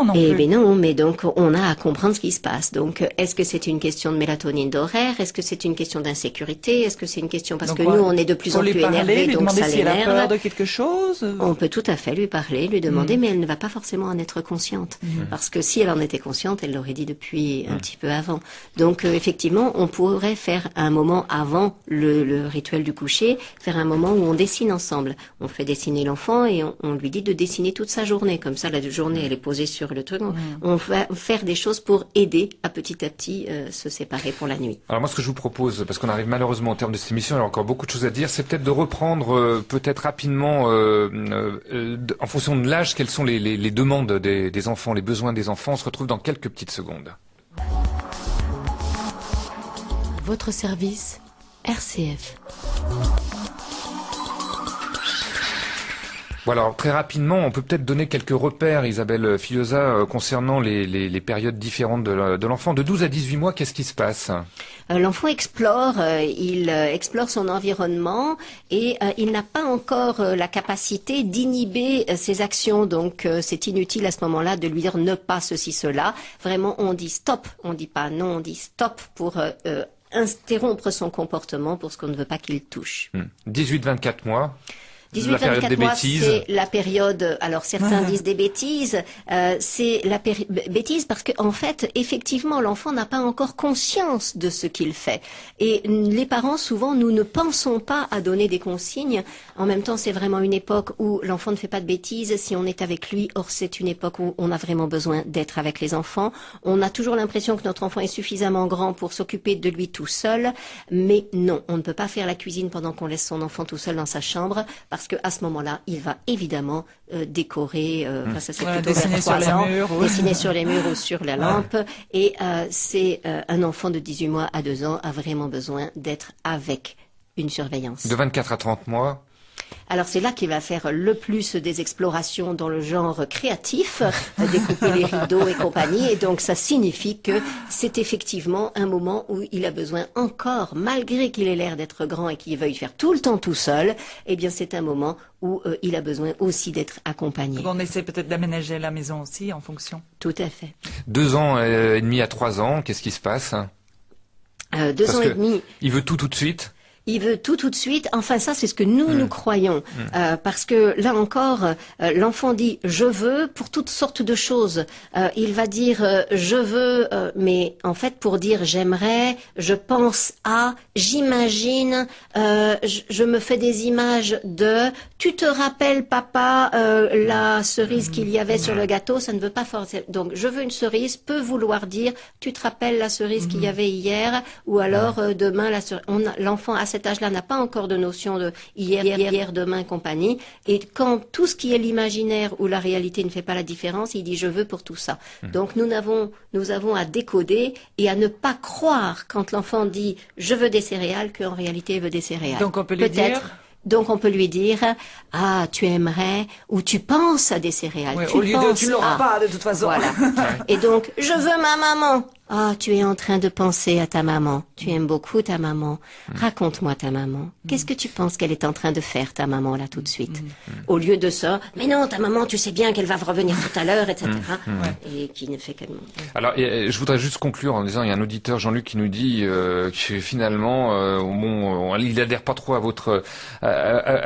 non Eh plus. bien non, mais donc on a à comprendre ce qui se passe. Donc est-ce que c'est une question de mélatonine d'horaire? Est-ce que c'est une question d'insécurité? Est-ce que c'est une question parce Donc, que nous on est de plus en plus énervés, lui donc demander ça si elle a peur l'énerve. de quelque chose. On peut tout à fait lui parler, lui demander, mais elle ne va pas forcément en être consciente. Parce que si elle en était consciente, elle l'aurait dit depuis un petit peu avant. Donc effectivement, on pourrait faire un moment avant le rituel du coucher, faire un moment où on dessine ensemble. On fait dessiner l'enfant et on lui dit de dessiner toute sa journée. Comme ça, la journée, elle est posée sur le truc. On va faire des choses pour aider à petit se séparer pour la nuit. Alors moi, ce que je vous propose, parce qu'on arrive malheureusement au terme de cette émission, il y a encore beaucoup de choses à dire, c'est peut-être de reprendre peut-être rapidement, en fonction de l'âge, quelles sont les demandes des enfants, les besoins des enfants. On se retrouve dans quelques petites secondes. Votre service, RCF. Voilà, alors très rapidement, on peut peut-être donner quelques repères, Isabelle Filiosa, concernant les périodes différentes de l'enfant. De 12 à 18 mois, qu'est-ce qui se passe? L'enfant explore, il explore son environnement et il n'a pas encore la capacité d'inhiber ses actions. Donc c'est inutile à ce moment-là de lui dire ne pas ceci, cela. Vraiment, on dit stop, on dit pas non, on dit stop pour interrompre son comportement pour ce qu'on ne veut pas qu'il touche. 18-24 mois. 18-24 mois, c'est la période, alors certains disent des bêtises, c'est la bêtise parce que en fait, effectivement, l'enfant n'a pas encore conscience de ce qu'il fait. Et les parents, souvent, nous ne pensons pas à donner des consignes. En même temps, c'est vraiment une époque où l'enfant ne fait pas de bêtises si on est avec lui. Or, c'est une époque où on a vraiment besoin d'être avec les enfants. On a toujours l'impression que notre enfant est suffisamment grand pour s'occuper de lui tout seul. Mais non, on ne peut pas faire la cuisine pendant qu'on laisse son enfant tout seul dans sa chambre parce que à ce moment-là, il va évidemment décorer, ça c'est plutôt vers 3 ans, dessiner sur les murs ou sur la lampe. Et c'est un enfant de 18 mois à 2 ans a vraiment besoin d'être avec une surveillance. De 24 à 30 mois. Alors c'est là qu'il va faire le plus des explorations dans le genre créatif, découper les rideaux et compagnie. Et donc ça signifie que c'est effectivement un moment où il a besoin encore, malgré qu'il ait l'air d'être grand et qu'il veuille faire tout le temps tout seul, eh bien c'est un moment où il a besoin aussi d'être accompagné. Donc on essaie peut-être d'aménager la maison aussi en fonction. Tout à fait. 2 ans et demi à 3 ans, qu'est-ce qui se passe? 2 ans et demi. Il veut tout de suite? Il veut tout de suite. Enfin, ça, c'est ce que nous croyons. Parce que là encore, l'enfant dit « je veux » pour toutes sortes de choses. Il va dire « je veux », mais en fait, pour dire « j'aimerais »,« je pense à »,« j'imagine »,« je me fais des images de »,« tu te rappelles, papa, la cerise qu'il y avait sur le gâteau », ça ne veut pas forcément. Donc, « je veux une cerise » peut vouloir dire « tu te rappelles la cerise qu'il y avait hier » ou alors « demain, la cerise ». L'enfant à cet âge-là n'a pas encore de notion de hier, demain, compagnie. Et quand tout ce qui est l'imaginaire ou la réalité ne fait pas la différence, il dit je veux pour tout ça. Donc nous avons à décoder et à ne pas croire quand l'enfant dit je veux des céréales qu'en réalité il veut des céréales. Donc on peut lui dire. Donc on peut lui dire ah tu aimerais ou tu penses à des céréales. Ouais, au lieu de tu l'auras pas de toute façon. Voilà. Et donc je veux ma maman. Ah, tu es en train de penser à ta maman. Tu aimes beaucoup ta maman. Raconte-moi ta maman. Qu'est-ce que tu penses qu'elle est en train de faire, ta maman, là, tout de suite? Au lieu de ça, mais non, ta maman, tu sais bien qu'elle va revenir tout à l'heure, etc. Et qui ne fait que... Alors, je voudrais juste conclure en disant, il y a un auditeur, Jean-Luc, qui nous dit que finalement, il adhère pas trop à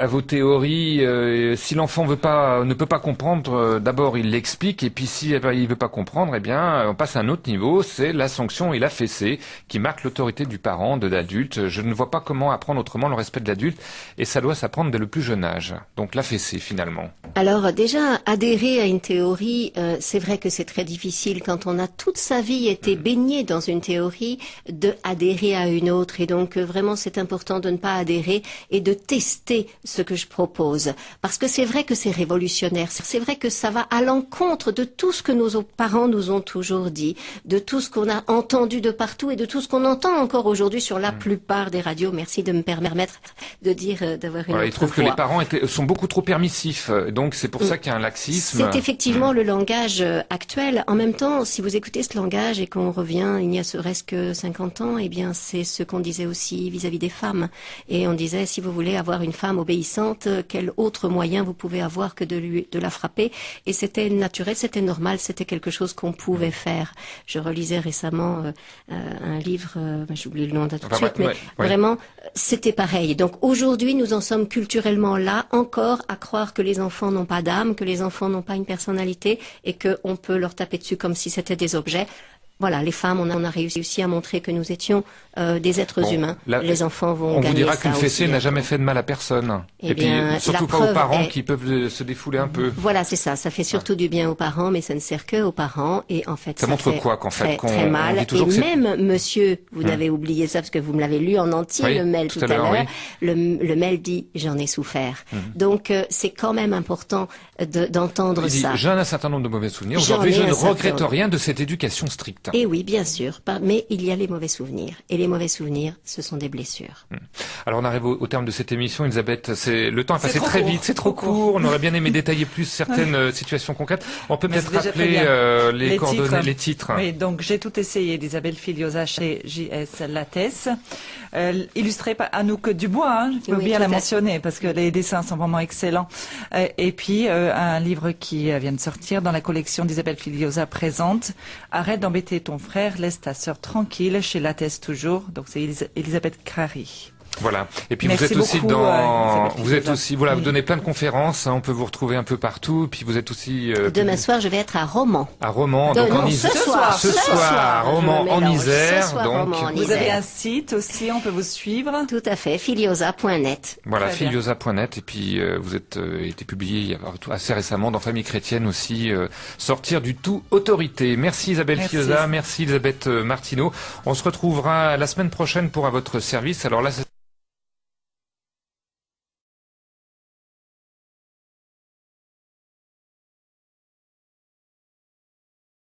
vos théories. Si l'enfant ne peut pas comprendre, d'abord, il l'explique, et puis si il veut pas comprendre, eh bien, on passe à un autre niveau, c'est la sanction et la fessée qui marque l'autorité du parent, de l'adulte. Je ne vois pas comment apprendre autrement le respect de l'adulte et ça doit s'apprendre dès le plus jeune âge. Donc la fessée finalement. Alors déjà, adhérer à une théorie, c'est vrai que c'est très difficile quand on a toute sa vie été baigné dans une théorie de adhérer à une autre. Et donc vraiment c'est important de ne pas adhérer et de tester ce que je propose. Parce que c'est vrai que c'est révolutionnaire. C'est vrai que ça va à l'encontre de tout ce que nos parents nous ont toujours dit, de tout ce qu'on qu'on a entendu de partout et de tout ce qu'on entend encore aujourd'hui sur la plupart des radios. Merci de me permettre de dire, d'avoir une autre ils trouvent voix. que les parents sont beaucoup trop permissifs, donc c'est pour ça qu'il y a un laxisme. C'est effectivement le langage actuel. En même temps, si vous écoutez ce langage et qu'on revient il n'y a serait-ce que 50 ans, eh bien c'est ce qu'on disait aussi vis-à-vis des femmes. Et on disait, si vous voulez avoir une femme obéissante, quel autre moyen vous pouvez avoir que de la frapper? Et c'était naturel, c'était normal, c'était quelque chose qu'on pouvait faire. Je relisais récemment un livre, j'oublie le nom tout de suite, mais vraiment, c'était pareil. Donc aujourd'hui, nous en sommes culturellement là, encore à croire que les enfants n'ont pas d'âme, que les enfants n'ont pas une personnalité et qu'on peut leur taper dessus comme si c'était des objets. Voilà, les femmes, on a réussi à montrer que nous étions des êtres humains. Les enfants vont gagner ça. On vous dira qu'une fessée n'a jamais fait de mal à personne. Et puis, surtout pas aux parents qui peuvent se défouler un peu. Voilà, c'est ça. Ça fait surtout du bien aux parents, mais ça ne sert que aux parents. Et en fait, ça montre quoi qu'en fait, très mal. Et même, monsieur, vous n'avez oublié ça parce que vous me l'avez lu en entier, le mail tout à l'heure. Le mail dit, j'en ai souffert. Donc, c'est quand même important d'entendre ça. J'en ai un certain nombre de mauvais souvenirs. Aujourd'hui, je ne regrette rien de cette éducation stricte. Et oui, bien sûr, mais il y a les mauvais souvenirs. Et les mauvais souvenirs, ce sont des blessures. Alors on arrive au terme de cette émission, Elisabeth. Le temps a passé très vite, c'est trop court. On aurait bien aimé détailler plus certaines situations concrètes. On peut peut-être rappeler les coordonnées, les titres. Oui, donc j'ai tout essayé d'Isabelle Filiosa chez J.S. Lattès. Illustré par Anouk Dubois, hein, il faut bien la mentionner parce que les dessins sont vraiment excellents. Et puis un livre qui vient de sortir dans la collection d'Isabelle Filiosa présente. Arrête d'embêter ton frère, laisse ta sœur tranquille, chez Lattès toujours. Donc c'est Elisabeth Crary. Voilà. Et puis Merci vous êtes aussi beaucoup, vous êtes aussi, voilà, vous donnez plein de conférences, hein, on peut vous retrouver un peu partout. Puis vous êtes aussi. Demain soir, je vais être à Romans. À Romans, donc en Isère. Ce soir, Romans en Isère. Donc vous avez un site aussi, on peut vous suivre. Tout à fait, filiosa.net. Voilà, filiosa.net. Et puis vous êtes été publié assez récemment dans Famille chrétienne aussi, sortir du tout autorité. Merci Isabelle Filiosa, merci Elisabeth Martineau. On se retrouvera la semaine prochaine pour À votre service. Alors là,